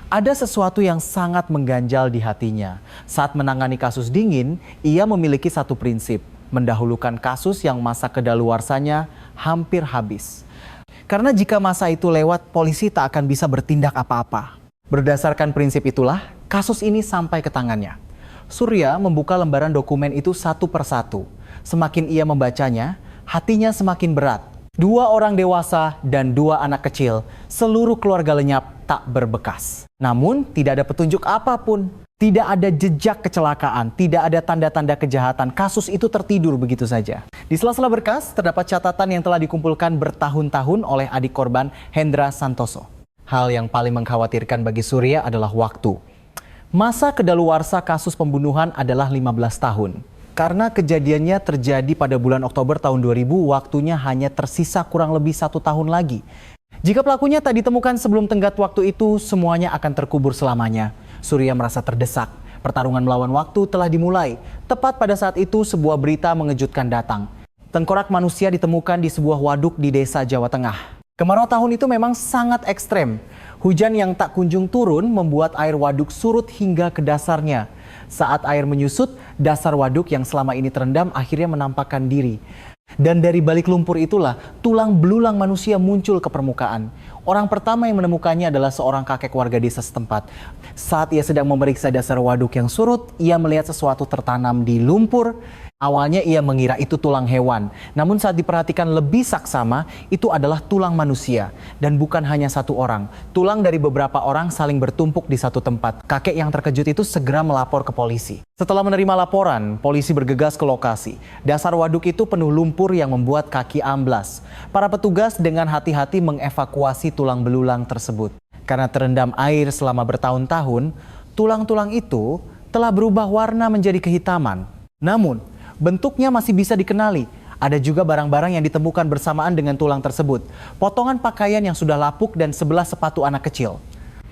Ada sesuatu yang sangat mengganjal di hatinya. Saat menangani kasus dingin, ia memiliki satu prinsip, mendahulukan kasus yang masa kedaluarsanya hampir habis. Karena jika masa itu lewat, polisi tak akan bisa bertindak apa-apa. Berdasarkan prinsip itulah, kasus ini sampai ke tangannya. Surya membuka lembaran dokumen itu satu persatu. Semakin ia membacanya, hatinya semakin berat. 2 orang dewasa dan 2 anak kecil, seluruh keluarga lenyap tak berbekas. Namun tidak ada petunjuk apapun. Tidak ada jejak kecelakaan, tidak ada tanda-tanda kejahatan. Kasus itu tertidur begitu saja. Di sela-sela berkas terdapat catatan yang telah dikumpulkan bertahun-tahun oleh adik korban Hendra Santoso. Hal yang paling mengkhawatirkan bagi Surya adalah waktu. Masa kedaluarsa kasus pembunuhan adalah 15 tahun. Karena kejadiannya terjadi pada bulan Oktober tahun 2000, waktunya hanya tersisa kurang lebih 1 tahun lagi. Jika pelakunya tak ditemukan sebelum tenggat waktu itu, semuanya akan terkubur selamanya. Surya merasa terdesak. Pertarungan melawan waktu telah dimulai. Tepat pada saat itu, sebuah berita mengejutkan datang. Tengkorak manusia ditemukan di sebuah waduk di desa Jawa Tengah. Kemarau tahun itu memang sangat ekstrem. Hujan yang tak kunjung turun membuat air waduk surut hingga ke dasarnya. Saat air menyusut, dasar waduk yang selama ini terendam akhirnya menampakkan diri. Dan dari balik lumpur itulah tulang belulang manusia muncul ke permukaan. Orang pertama yang menemukannya adalah seorang kakek warga desa setempat. Saat ia sedang memeriksa dasar waduk yang surut, ia melihat sesuatu tertanam di lumpur. Awalnya ia mengira itu tulang hewan. Namun saat diperhatikan lebih saksama, itu adalah tulang manusia. Dan bukan hanya satu orang. Tulang dari beberapa orang saling bertumpuk di satu tempat. Kakek yang terkejut itu segera melapor ke polisi. Setelah menerima laporan, polisi bergegas ke lokasi. Dasar waduk itu penuh lumpur yang membuat kaki amblas. Para petugas dengan hati-hati mengevakuasi tulang belulang tersebut. Karena terendam air selama bertahun-tahun, tulang-tulang itu telah berubah warna menjadi kehitaman. Namun, bentuknya masih bisa dikenali. Ada juga barang-barang yang ditemukan bersamaan dengan tulang tersebut. Potongan pakaian yang sudah lapuk dan 11 sepatu anak kecil.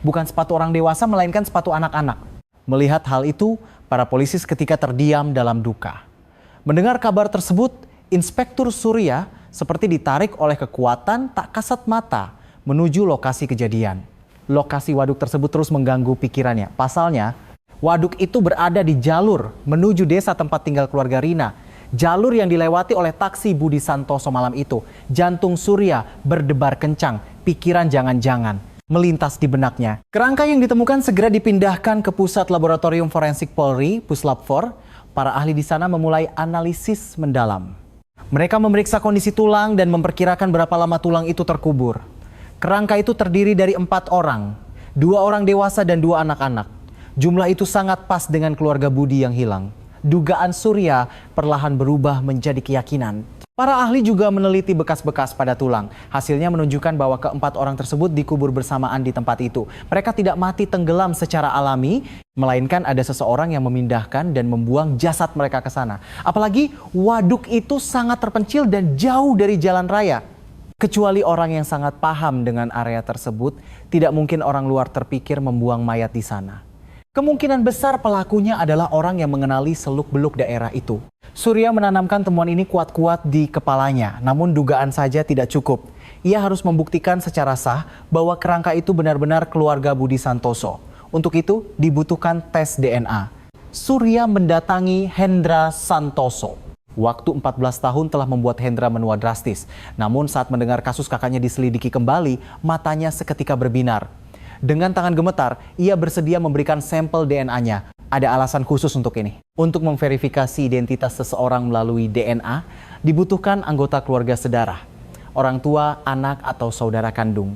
Bukan sepatu orang dewasa, melainkan sepatu anak-anak. Melihat hal itu, para polisi seketika terdiam dalam duka. Mendengar kabar tersebut, Inspektur Surya seperti ditarik oleh kekuatan tak kasat mata menuju lokasi kejadian. Lokasi waduk tersebut terus mengganggu pikirannya. Pasalnya, waduk itu berada di jalur menuju desa tempat tinggal keluarga Rina. Jalur yang dilewati oleh taksi Budi Santoso malam itu. Jantung Surya berdebar kencang, pikiran jangan-jangan melintas di benaknya. Kerangka yang ditemukan segera dipindahkan ke Pusat Laboratorium Forensik Polri, Puslap 4. Para ahli di sana memulai analisis mendalam. Mereka memeriksa kondisi tulang dan memperkirakan berapa lama tulang itu terkubur. Kerangka itu terdiri dari 4 orang, 2 orang dewasa dan 2 anak-anak. Jumlah itu sangat pas dengan keluarga Budi yang hilang. Dugaan Surya perlahan berubah menjadi keyakinan. Para ahli juga meneliti bekas-bekas pada tulang. Hasilnya menunjukkan bahwa ke-4 orang tersebut dikubur bersamaan di tempat itu. Mereka tidak mati tenggelam secara alami, melainkan ada seseorang yang memindahkan dan membuang jasad mereka ke sana. Apalagi waduk itu sangat terpencil dan jauh dari jalan raya. Kecuali orang yang sangat paham dengan area tersebut, tidak mungkin orang luar terpikir membuang mayat di sana. Kemungkinan besar pelakunya adalah orang yang mengenali seluk-beluk daerah itu. Surya menanamkan temuan ini kuat-kuat di kepalanya, namun dugaan saja tidak cukup. Ia harus membuktikan secara sah bahwa kerangka itu benar-benar keluarga Budi Santoso. Untuk itu dibutuhkan tes DNA. Surya mendatangi Hendra Santoso. Waktu 14 tahun telah membuat Hendra menua drastis. Namun saat mendengar kasus kakaknya diselidiki kembali, matanya seketika berbinar. Dengan tangan gemetar, ia bersedia memberikan sampel DNA-nya. Ada alasan khusus untuk ini. Untuk memverifikasi identitas seseorang melalui DNA, dibutuhkan anggota keluarga sedarah. Orang tua, anak, atau saudara kandung.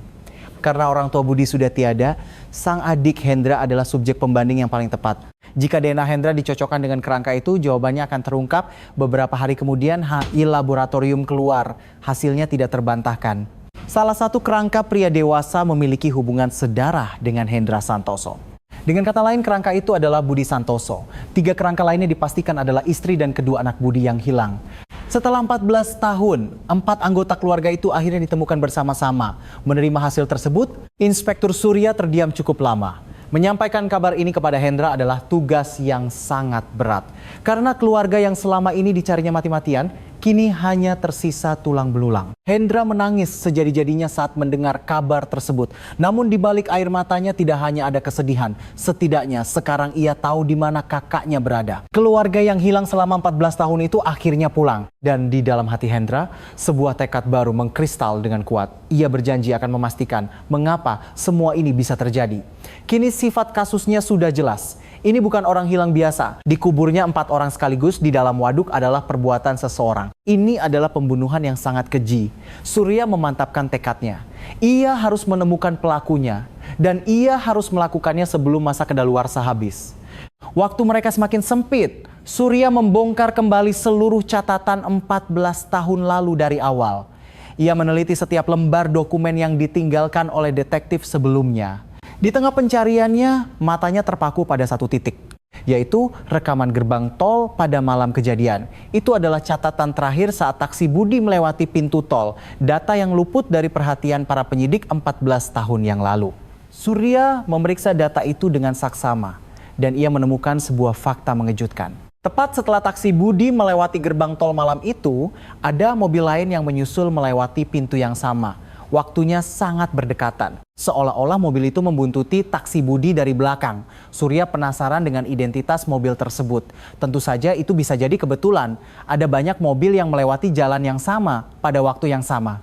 Karena orang tua Budi sudah tiada, sang adik Hendra adalah subjek pembanding yang paling tepat. Jika DNA Hendra dicocokkan dengan kerangka itu, jawabannya akan terungkap. Beberapa hari kemudian, hasil laboratorium keluar. Hasilnya tidak terbantahkan. Salah satu kerangka pria dewasa memiliki hubungan sedarah dengan Hendra Santoso. Dengan kata lain, kerangka itu adalah Budi Santoso. 3 kerangka lainnya dipastikan adalah istri dan kedua anak Budi yang hilang. Setelah 14 tahun, 4 anggota keluarga itu akhirnya ditemukan bersama-sama. Menerima hasil tersebut, Inspektur Surya terdiam cukup lama. Menyampaikan kabar ini kepada Hendra adalah tugas yang sangat berat. Karena keluarga yang selama ini dicarinya mati-matian, kini hanya tersisa tulang belulang. Hendra menangis sejadi-jadinya saat mendengar kabar tersebut. Namun di balik air matanya tidak hanya ada kesedihan. Setidaknya sekarang ia tahu di mana kakaknya berada. Keluarga yang hilang selama 14 tahun itu akhirnya pulang. Dan di dalam hati Hendra, sebuah tekad baru mengkristal dengan kuat. Ia berjanji akan memastikan mengapa semua ini bisa terjadi. Kini sifat kasusnya sudah jelas. Ini bukan orang hilang biasa. Dikuburnya 4 orang sekaligus di dalam waduk adalah perbuatan seseorang. Ini adalah pembunuhan yang sangat keji. Surya memantapkan tekadnya. Ia harus menemukan pelakunya. Dan ia harus melakukannya sebelum masa kedaluarsa habis. Waktu mereka semakin sempit, Surya membongkar kembali seluruh catatan 14 tahun lalu dari awal. Ia meneliti setiap lembar dokumen yang ditinggalkan oleh detektif sebelumnya. Di tengah pencariannya, matanya terpaku pada satu titik, yaitu rekaman gerbang tol pada malam kejadian. Itu adalah catatan terakhir saat taksi Budi melewati pintu tol, data yang luput dari perhatian para penyidik 14 tahun yang lalu. Surya memeriksa data itu dengan saksama, dan ia menemukan sebuah fakta mengejutkan. Tepat setelah taksi Budi melewati gerbang tol malam itu, ada mobil lain yang menyusul melewati pintu yang sama. Waktunya sangat berdekatan. Seolah-olah mobil itu membuntuti taksi Budi dari belakang. Surya penasaran dengan identitas mobil tersebut. Tentu saja itu bisa jadi kebetulan. Ada banyak mobil yang melewati jalan yang sama pada waktu yang sama.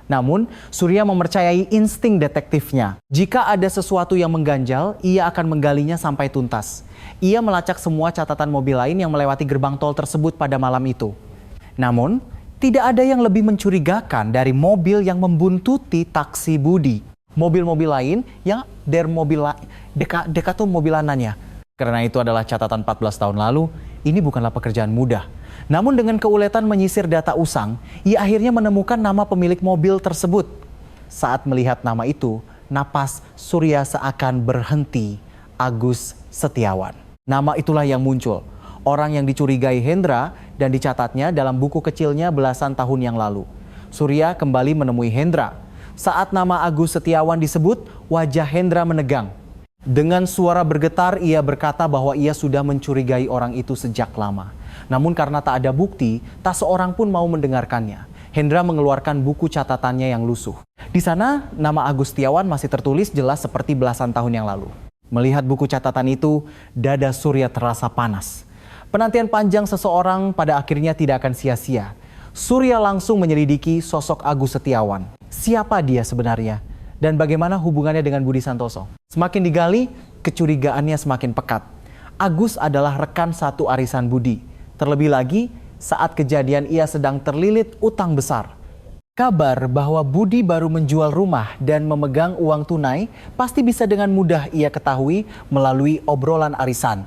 Namun, Surya mempercayai insting detektifnya. Jika ada sesuatu yang mengganjal, ia akan menggalinya sampai tuntas. Ia melacak semua catatan mobil lain yang melewati gerbang tol tersebut pada malam itu. Namun, tidak ada yang lebih mencurigakan dari mobil yang membuntuti taksi Budi. Mobil-mobil lain yang dari dekatum mobilanannya. Karena itu adalah catatan 14 tahun lalu, ini bukanlah pekerjaan mudah. Namun dengan keuletan menyisir data usang, ia akhirnya menemukan nama pemilik mobil tersebut. Saat melihat nama itu, napas Surya seakan berhenti. Agus Setiawan. Nama itulah yang muncul. Orang yang dicurigai Hendra dan dicatatnya dalam buku kecilnya belasan tahun yang lalu. Surya kembali menemui Hendra. Saat nama Agus Setiawan disebut, wajah Hendra menegang. Dengan suara bergetar, ia berkata bahwa ia sudah mencurigai orang itu sejak lama. Namun karena tak ada bukti, tak seorang pun mau mendengarkannya. Hendra mengeluarkan buku catatannya yang lusuh. Di sana, nama Agus Setiawan masih tertulis jelas seperti belasan tahun yang lalu. Melihat buku catatan itu, dada Surya terasa panas. Penantian panjang seseorang pada akhirnya tidak akan sia-sia. Surya langsung menyelidiki sosok Agus Setiawan. Siapa dia sebenarnya? Dan bagaimana hubungannya dengan Budi Santoso? Semakin digali, kecurigaannya semakin pekat. Agus adalah rekan satu arisan Budi. Terlebih lagi, saat kejadian ia sedang terlilit utang besar. Kabar bahwa Budi baru menjual rumah dan memegang uang tunai pasti bisa dengan mudah ia ketahui melalui obrolan arisan.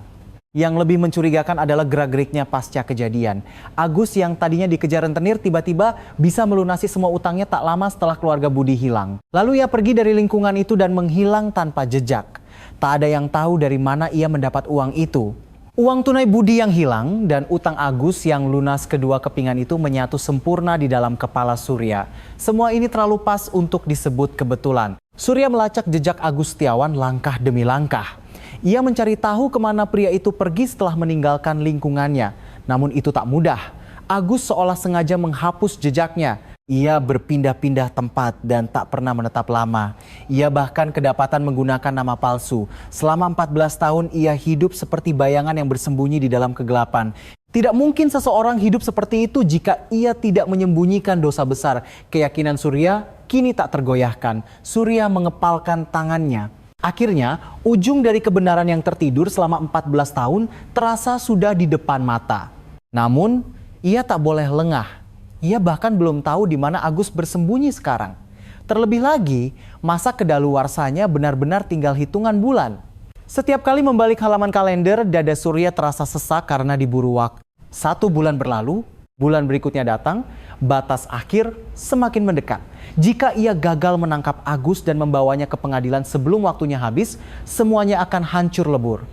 Yang lebih mencurigakan adalah gerak-geriknya pasca kejadian. Agus yang tadinya dikejar rentenir tiba-tiba bisa melunasi semua utangnya tak lama setelah keluarga Budi hilang. Lalu ia pergi dari lingkungan itu dan menghilang tanpa jejak. Tak ada yang tahu dari mana ia mendapat uang itu. Uang tunai Budi yang hilang dan utang Agus yang lunas kedua kepingan itu menyatu sempurna di dalam kepala Surya. Semua ini terlalu pas untuk disebut kebetulan. Surya melacak jejak Agus Setiawan langkah demi langkah. Ia mencari tahu kemana pria itu pergi setelah meninggalkan lingkungannya. Namun itu tak mudah. Agus seolah sengaja menghapus jejaknya. Ia berpindah-pindah tempat dan tak pernah menetap lama. Ia bahkan kedapatan menggunakan nama palsu. Selama 14 tahun ia hidup seperti bayangan yang bersembunyi di dalam kegelapan. Tidak mungkin seseorang hidup seperti itu jika ia tidak menyembunyikan dosa besar. Keyakinan Surya kini tak tergoyahkan. Surya mengepalkan tangannya. Akhirnya, ujung dari kebenaran yang tertidur selama 14 tahun terasa sudah di depan mata. Namun, ia tak boleh lengah. Ia bahkan belum tahu di mana Agus bersembunyi sekarang. Terlebih lagi, masa kedaluarsanya benar-benar tinggal hitungan bulan. Setiap kali membalik halaman kalender, dada Surya terasa sesak karena diburu waktu. 1 bulan berlalu, bulan berikutnya datang, batas akhir semakin mendekat. Jika ia gagal menangkap Agus dan membawanya ke pengadilan sebelum waktunya habis, semuanya akan hancur lebur.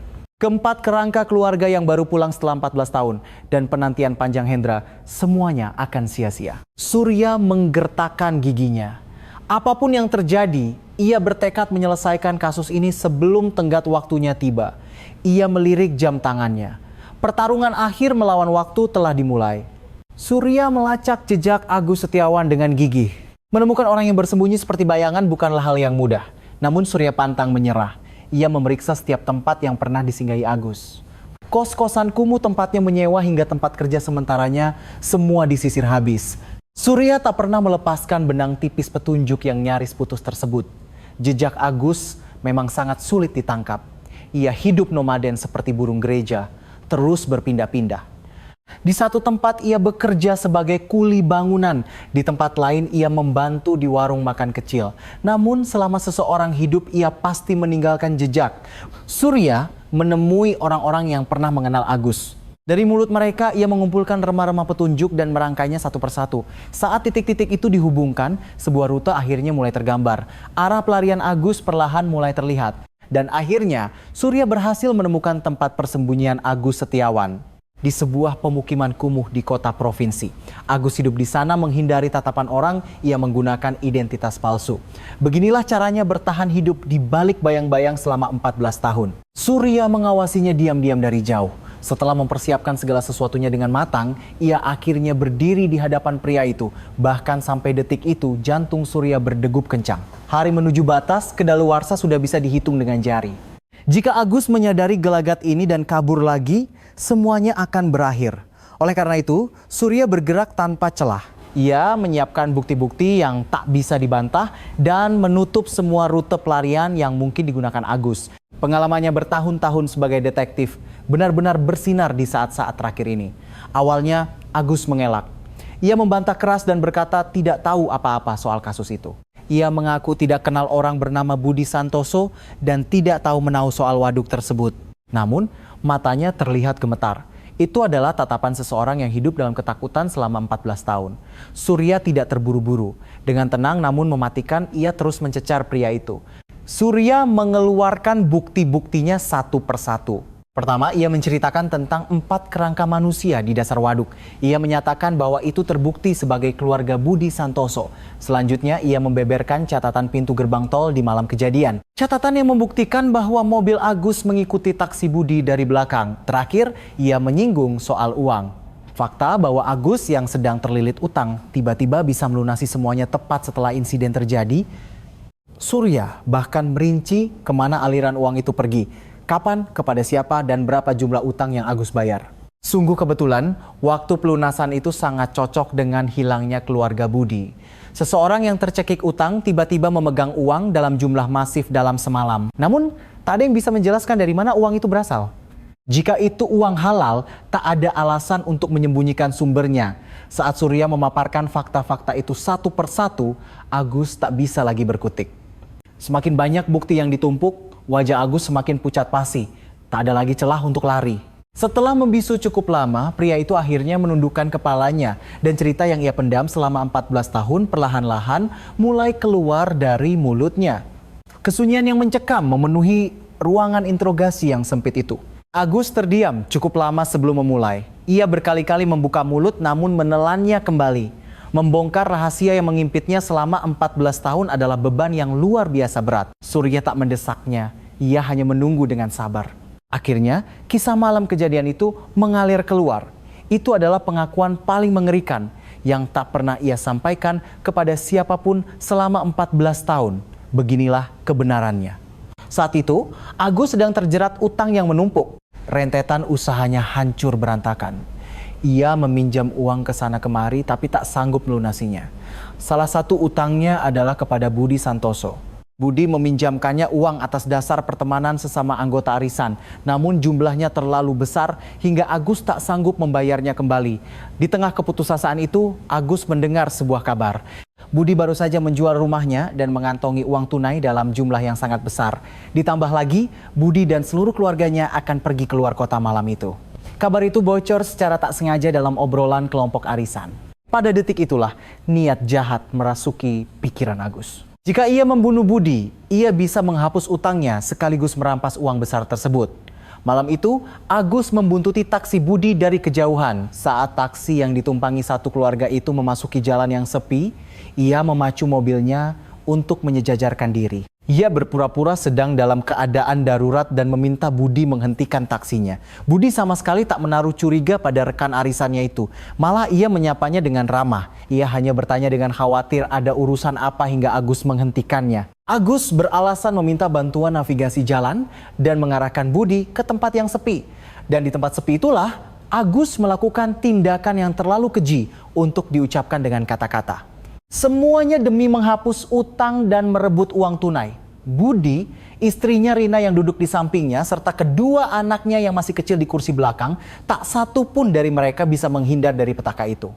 Keempat kerangka keluarga yang baru pulang setelah 14 tahun dan penantian panjang Hendra, semuanya akan sia-sia. Surya menggertakkan giginya. Apapun yang terjadi, ia bertekad menyelesaikan kasus ini sebelum tenggat waktunya tiba. Ia melirik jam tangannya. Pertarungan akhir melawan waktu telah dimulai. Surya melacak jejak Agus Setiawan dengan gigih. Menemukan orang yang bersembunyi seperti bayangan bukanlah hal yang mudah. Namun Surya pantang menyerah. Ia memeriksa setiap tempat yang pernah disinggahi Agus. Kos-kosan kumuh tempatnya menyewa hingga tempat kerja sementaranya, semua disisir habis. Surya tak pernah melepaskan benang tipis petunjuk yang nyaris putus tersebut. Jejak Agus memang sangat sulit ditangkap. Ia hidup nomaden seperti burung gereja, terus berpindah-pindah. Di satu tempat ia bekerja sebagai kuli bangunan, di tempat lain ia membantu di warung makan kecil. Namun selama seseorang hidup ia pasti meninggalkan jejak. Surya menemui orang-orang yang pernah mengenal Agus. Dari mulut mereka ia mengumpulkan remah-remah petunjuk dan merangkainya satu persatu. Saat titik-titik itu dihubungkan, sebuah rute akhirnya mulai tergambar. Arah pelarian Agus perlahan mulai terlihat. Dan akhirnya Surya berhasil menemukan tempat persembunyian Agus Setiawan. Di sebuah pemukiman kumuh di kota provinsi. Agus hidup di sana menghindari tatapan orang, ia menggunakan identitas palsu. Beginilah caranya bertahan hidup di balik bayang-bayang selama 14 tahun. Surya mengawasinya diam-diam dari jauh. Setelah mempersiapkan segala sesuatunya dengan matang, ia akhirnya berdiri di hadapan pria itu. Bahkan sampai detik itu, jantung Surya berdegup kencang. Hari menuju batas, kedaluarsa sudah bisa dihitung dengan jari. Jika Agus menyadari gelagat ini dan kabur lagi, semuanya akan berakhir. Oleh karena itu, Surya bergerak tanpa celah. Ia menyiapkan bukti-bukti yang tak bisa dibantah dan menutup semua rute pelarian yang mungkin digunakan Agus. Pengalamannya bertahun-tahun sebagai detektif benar-benar bersinar di saat-saat terakhir ini. Awalnya Agus mengelak. Ia membantah keras dan berkata tidak tahu apa-apa soal kasus itu. Ia mengaku tidak kenal orang bernama Budi Santoso dan tidak tahu menahu soal waduk tersebut. Namun, matanya terlihat gemetar. Itu adalah tatapan seseorang yang hidup dalam ketakutan selama 14 tahun. Surya tidak terburu-buru. Dengan tenang namun mematikan, ia terus mencecar pria itu. Surya mengeluarkan bukti-buktinya satu persatu. Pertama, ia menceritakan tentang 4 kerangka manusia di dasar waduk. Ia menyatakan bahwa itu terbukti sebagai keluarga Budi Santoso. Selanjutnya, ia membeberkan catatan pintu gerbang tol di malam kejadian. Catatan yang membuktikan bahwa mobil Agus mengikuti taksi Budi dari belakang. Terakhir, ia menyinggung soal uang. Fakta bahwa Agus yang sedang terlilit utang tiba-tiba bisa melunasi semuanya tepat setelah insiden terjadi. Surya bahkan merinci kemana aliran uang itu pergi, kapan, kepada siapa, dan berapa jumlah utang yang Agus bayar. Sungguh kebetulan, waktu pelunasan itu sangat cocok dengan hilangnya keluarga Budi. Seseorang yang tercekik utang tiba-tiba memegang uang dalam jumlah masif dalam semalam. Namun, tak ada yang bisa menjelaskan dari mana uang itu berasal. Jika itu uang halal, tak ada alasan untuk menyembunyikan sumbernya. Saat Surya memaparkan fakta-fakta itu satu persatu, Agus tak bisa lagi berkutik. Semakin banyak bukti yang ditumpuk, wajah Agus semakin pucat pasi. Tak ada lagi celah untuk lari. Setelah membisu cukup lama, pria itu akhirnya menundukkan kepalanya. Dan cerita yang ia pendam selama 14 tahun perlahan-lahan mulai keluar dari mulutnya. Kesunyian yang mencekam memenuhi ruangan interogasi yang sempit itu. Agus terdiam cukup lama sebelum memulai. Ia berkali-kali membuka mulut namun menelannya kembali. Membongkar rahasia yang mengimpitnya selama 14 tahun adalah beban yang luar biasa berat. Surya tak mendesaknya, ia hanya menunggu dengan sabar. Akhirnya, kisah malam kejadian itu mengalir keluar. Itu adalah pengakuan paling mengerikan yang tak pernah ia sampaikan kepada siapapun selama 14 tahun. Beginilah kebenarannya. Saat itu, Agus sedang terjerat utang yang menumpuk. Rentetan usahanya hancur berantakan. Ia meminjam uang ke sana kemari tapi tak sanggup melunasinya. Salah satu utangnya adalah kepada Budi Santoso. Budi meminjamkannya uang atas dasar pertemanan sesama anggota arisan. Namun jumlahnya terlalu besar hingga Agus tak sanggup membayarnya kembali. Di tengah keputusasaan itu, Agus mendengar sebuah kabar. Budi baru saja menjual rumahnya dan mengantongi uang tunai dalam jumlah yang sangat besar. Ditambah lagi, Budi dan seluruh keluarganya akan pergi keluar kota malam itu. Kabar itu bocor secara tak sengaja dalam obrolan kelompok arisan. Pada detik itulah niat jahat merasuki pikiran Agus. Jika ia membunuh Budi, ia bisa menghapus utangnya sekaligus merampas uang besar tersebut. Malam itu, Agus membuntuti taksi Budi dari kejauhan. Saat taksi yang ditumpangi satu keluarga itu memasuki jalan yang sepi, ia memacu mobilnya untuk menyejajarkan diri. Ia berpura-pura sedang dalam keadaan darurat dan meminta Budi menghentikan taksinya. Budi sama sekali tak menaruh curiga pada rekan arisannya itu. Malah ia menyapanya dengan ramah. Ia hanya bertanya dengan khawatir ada urusan apa hingga Agus menghentikannya. Agus beralasan meminta bantuan navigasi jalan dan mengarahkan Budi ke tempat yang sepi. Dan di tempat sepi itulah Agus melakukan tindakan yang terlalu keji untuk diucapkan dengan kata-kata. Semuanya demi menghapus utang dan merebut uang tunai. Budi, istrinya Rina yang duduk di sampingnya, serta kedua anaknya yang masih kecil di kursi belakang, tak satu pun dari mereka bisa menghindar dari petaka itu.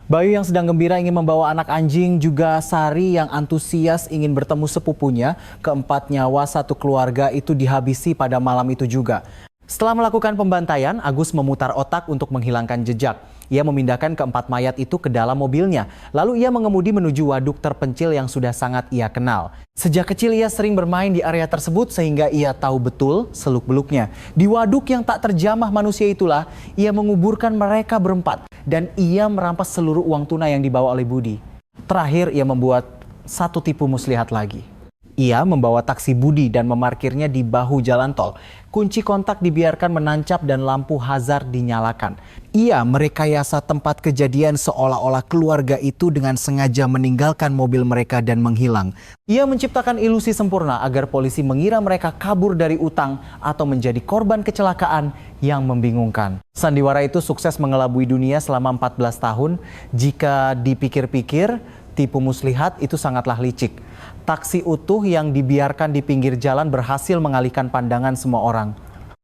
Bayu yang sedang gembira ingin membawa anak anjing, juga Sari yang antusias ingin bertemu sepupunya. Keempat nyawa satu keluarga itu dihabisi pada malam itu juga. Setelah melakukan pembantaian, Agus memutar otak untuk menghilangkan jejak. Ia memindahkan keempat mayat itu ke dalam mobilnya. Lalu ia mengemudi menuju waduk terpencil yang sudah sangat ia kenal. Sejak kecil ia sering bermain di area tersebut sehingga ia tahu betul seluk-beluknya. Di waduk yang tak terjamah manusia itulah, ia menguburkan mereka berempat. Dan ia merampas seluruh uang tunai yang dibawa oleh Budi. Terakhir ia membuat satu tipu muslihat lagi. Ia membawa taksi Budi dan memarkirnya di bahu jalan tol. Kunci kontak dibiarkan menancap dan lampu hazard dinyalakan. Ia merekayasa tempat kejadian seolah-olah keluarga itu dengan sengaja meninggalkan mobil mereka dan menghilang. Ia menciptakan ilusi sempurna agar polisi mengira mereka kabur dari utang atau menjadi korban kecelakaan yang membingungkan. Sandiwara itu sukses mengelabui dunia selama 14 tahun. Jika dipikir-pikir, tipu muslihat itu sangatlah licik. Taksi utuh yang dibiarkan di pinggir jalan berhasil mengalihkan pandangan semua orang.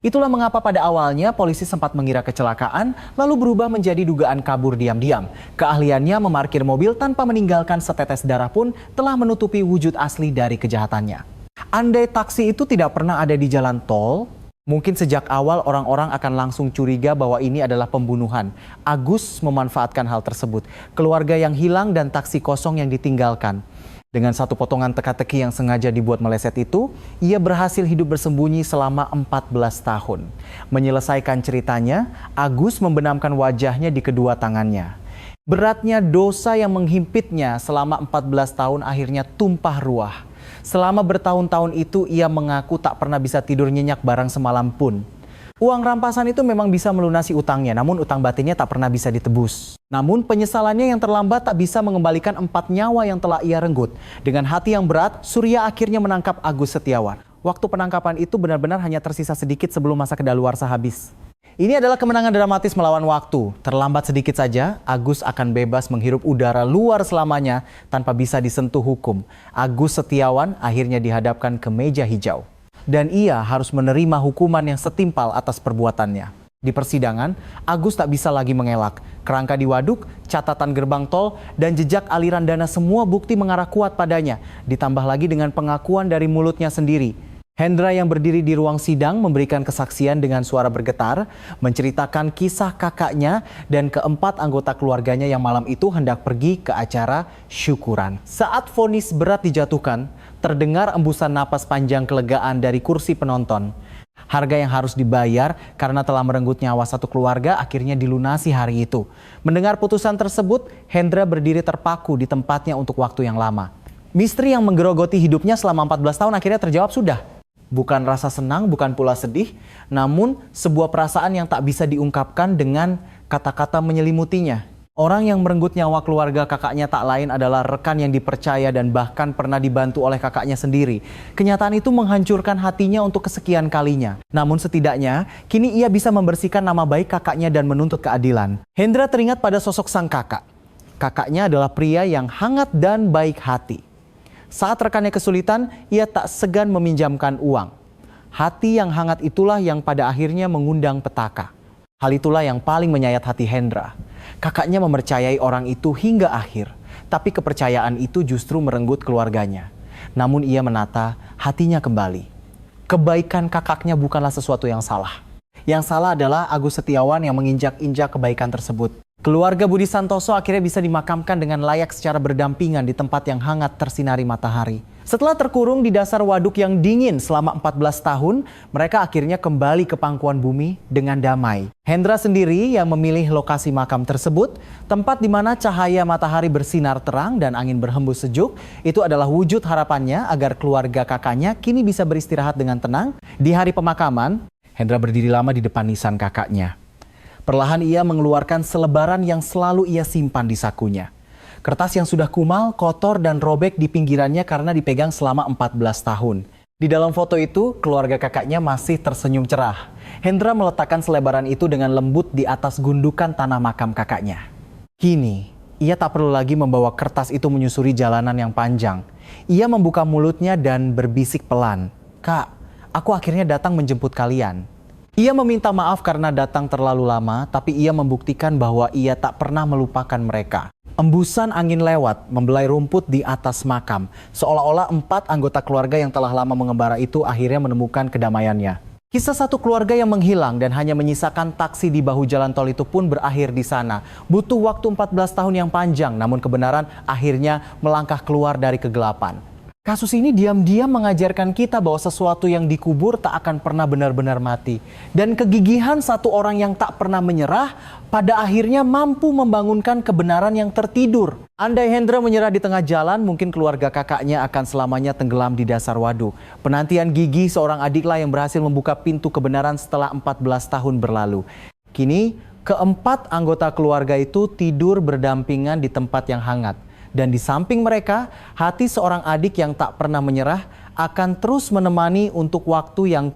Itulah mengapa pada awalnya polisi sempat mengira kecelakaan, lalu berubah menjadi dugaan kabur diam-diam. Keahliannya memarkir mobil tanpa meninggalkan setetes darah pun telah menutupi wujud asli dari kejahatannya. Andai taksi itu tidak pernah ada di jalan tol, mungkin sejak awal orang-orang akan langsung curiga bahwa ini adalah pembunuhan. Agus memanfaatkan hal tersebut. Keluarga yang hilang dan taksi kosong yang ditinggalkan. Dengan satu potongan teka-teki yang sengaja dibuat meleset itu, ia berhasil hidup bersembunyi selama 14 tahun. Menyelesaikan ceritanya, Agus membenamkan wajahnya di kedua tangannya. Beratnya dosa yang menghimpitnya selama 14 tahun akhirnya tumpah ruah. Selama bertahun-tahun itu ia mengaku tak pernah bisa tidur nyenyak barang semalam pun. Uang rampasan itu memang bisa melunasi utangnya, namun utang batinnya tak pernah bisa ditebus. Namun penyesalannya yang terlambat tak bisa mengembalikan 4 nyawa yang telah ia renggut. Dengan hati yang berat, Surya akhirnya menangkap Agus Setiawan. Waktu penangkapan itu benar-benar hanya tersisa sedikit sebelum masa kedaluarsa habis. Ini adalah kemenangan dramatis melawan waktu. Terlambat sedikit saja, Agus akan bebas menghirup udara luar selamanya tanpa bisa disentuh hukum. Agus Setiawan akhirnya dihadapkan ke meja hijau. Dan ia harus menerima hukuman yang setimpal atas perbuatannya. Di persidangan, Agus tak bisa lagi mengelak. Kerangka di waduk, catatan gerbang tol, dan jejak aliran dana semua bukti mengarah kuat padanya. Ditambah lagi dengan pengakuan dari mulutnya sendiri. Hendra yang berdiri di ruang sidang memberikan kesaksian dengan suara bergetar, menceritakan kisah kakaknya dan keempat anggota keluarganya yang malam itu hendak pergi ke acara syukuran. Saat vonis berat dijatuhkan, terdengar embusan napas panjang kelegaan dari kursi penonton. Harga yang harus dibayar karena telah merenggut nyawa satu keluarga akhirnya dilunasi hari itu. Mendengar putusan tersebut, Hendra berdiri terpaku di tempatnya untuk waktu yang lama. Misteri yang menggerogoti hidupnya selama 14 tahun akhirnya terjawab sudah. Bukan rasa senang, bukan pula sedih, namun sebuah perasaan yang tak bisa diungkapkan dengan kata-kata menyelimutinya. Orang yang merenggut nyawa keluarga kakaknya tak lain adalah rekan yang dipercaya dan bahkan pernah dibantu oleh kakaknya sendiri. Kenyataan itu menghancurkan hatinya untuk kesekian kalinya. Namun setidaknya, kini ia bisa membersihkan nama baik kakaknya dan menuntut keadilan. Hendra teringat pada sosok sang kakak. Kakaknya adalah pria yang hangat dan baik hati. Saat rekannya kesulitan, ia tak segan meminjamkan uang. Hati yang hangat itulah yang pada akhirnya mengundang petaka. Hal itulah yang paling menyayat hati Hendra. Kakaknya mempercayai orang itu hingga akhir, tapi kepercayaan itu justru merenggut keluarganya. Namun ia menata hatinya kembali. Kebaikan kakaknya bukanlah sesuatu yang salah. Yang salah adalah Agus Setiawan yang menginjak-injak kebaikan tersebut. Keluarga Budi Santoso akhirnya bisa dimakamkan dengan layak secara berdampingan di tempat yang hangat tersinari matahari. Setelah terkurung di dasar waduk yang dingin selama 14 tahun, mereka akhirnya kembali ke pangkuan bumi dengan damai. Hendra sendiri yang memilih lokasi makam tersebut, tempat di mana cahaya matahari bersinar terang dan angin berhembus sejuk, itu adalah wujud harapannya agar keluarga kakaknya kini bisa beristirahat dengan tenang. Di hari pemakaman, Hendra berdiri lama di depan nisan kakaknya. Perlahan ia mengeluarkan selebaran yang selalu ia simpan di sakunya. Kertas yang sudah kumal, kotor, dan robek di pinggirannya karena dipegang selama 14 tahun. Di dalam foto itu, keluarga kakaknya masih tersenyum cerah. Hendra meletakkan selebaran itu dengan lembut di atas gundukan tanah makam kakaknya. Kini, ia tak perlu lagi membawa kertas itu menyusuri jalanan yang panjang. Ia membuka mulutnya dan berbisik pelan, "Kak, aku akhirnya datang menjemput kalian." Ia meminta maaf karena datang terlalu lama, tapi ia membuktikan bahwa ia tak pernah melupakan mereka. Embusan angin lewat, membelai rumput di atas makam. Seolah-olah 4 anggota keluarga yang telah lama mengembara itu akhirnya menemukan kedamaiannya. Kisah satu keluarga yang menghilang dan hanya menyisakan taksi di bahu jalan tol itu pun berakhir di sana. Butuh waktu 14 tahun yang panjang, namun kebenaran akhirnya melangkah keluar dari kegelapan. Kasus ini diam-diam mengajarkan kita bahwa sesuatu yang dikubur tak akan pernah benar-benar mati. Dan kegigihan satu orang yang tak pernah menyerah pada akhirnya mampu membangunkan kebenaran yang tertidur. Andai Hendra menyerah di tengah jalan, mungkin keluarga kakaknya akan selamanya tenggelam di dasar waduk. Penantian gigih seorang adiklah yang berhasil membuka pintu kebenaran setelah 14 tahun berlalu. Kini, keempat anggota keluarga itu tidur berdampingan di tempat yang hangat. Dan di samping mereka, hati seorang adik yang tak pernah menyerah akan terus menemani untuk waktu yang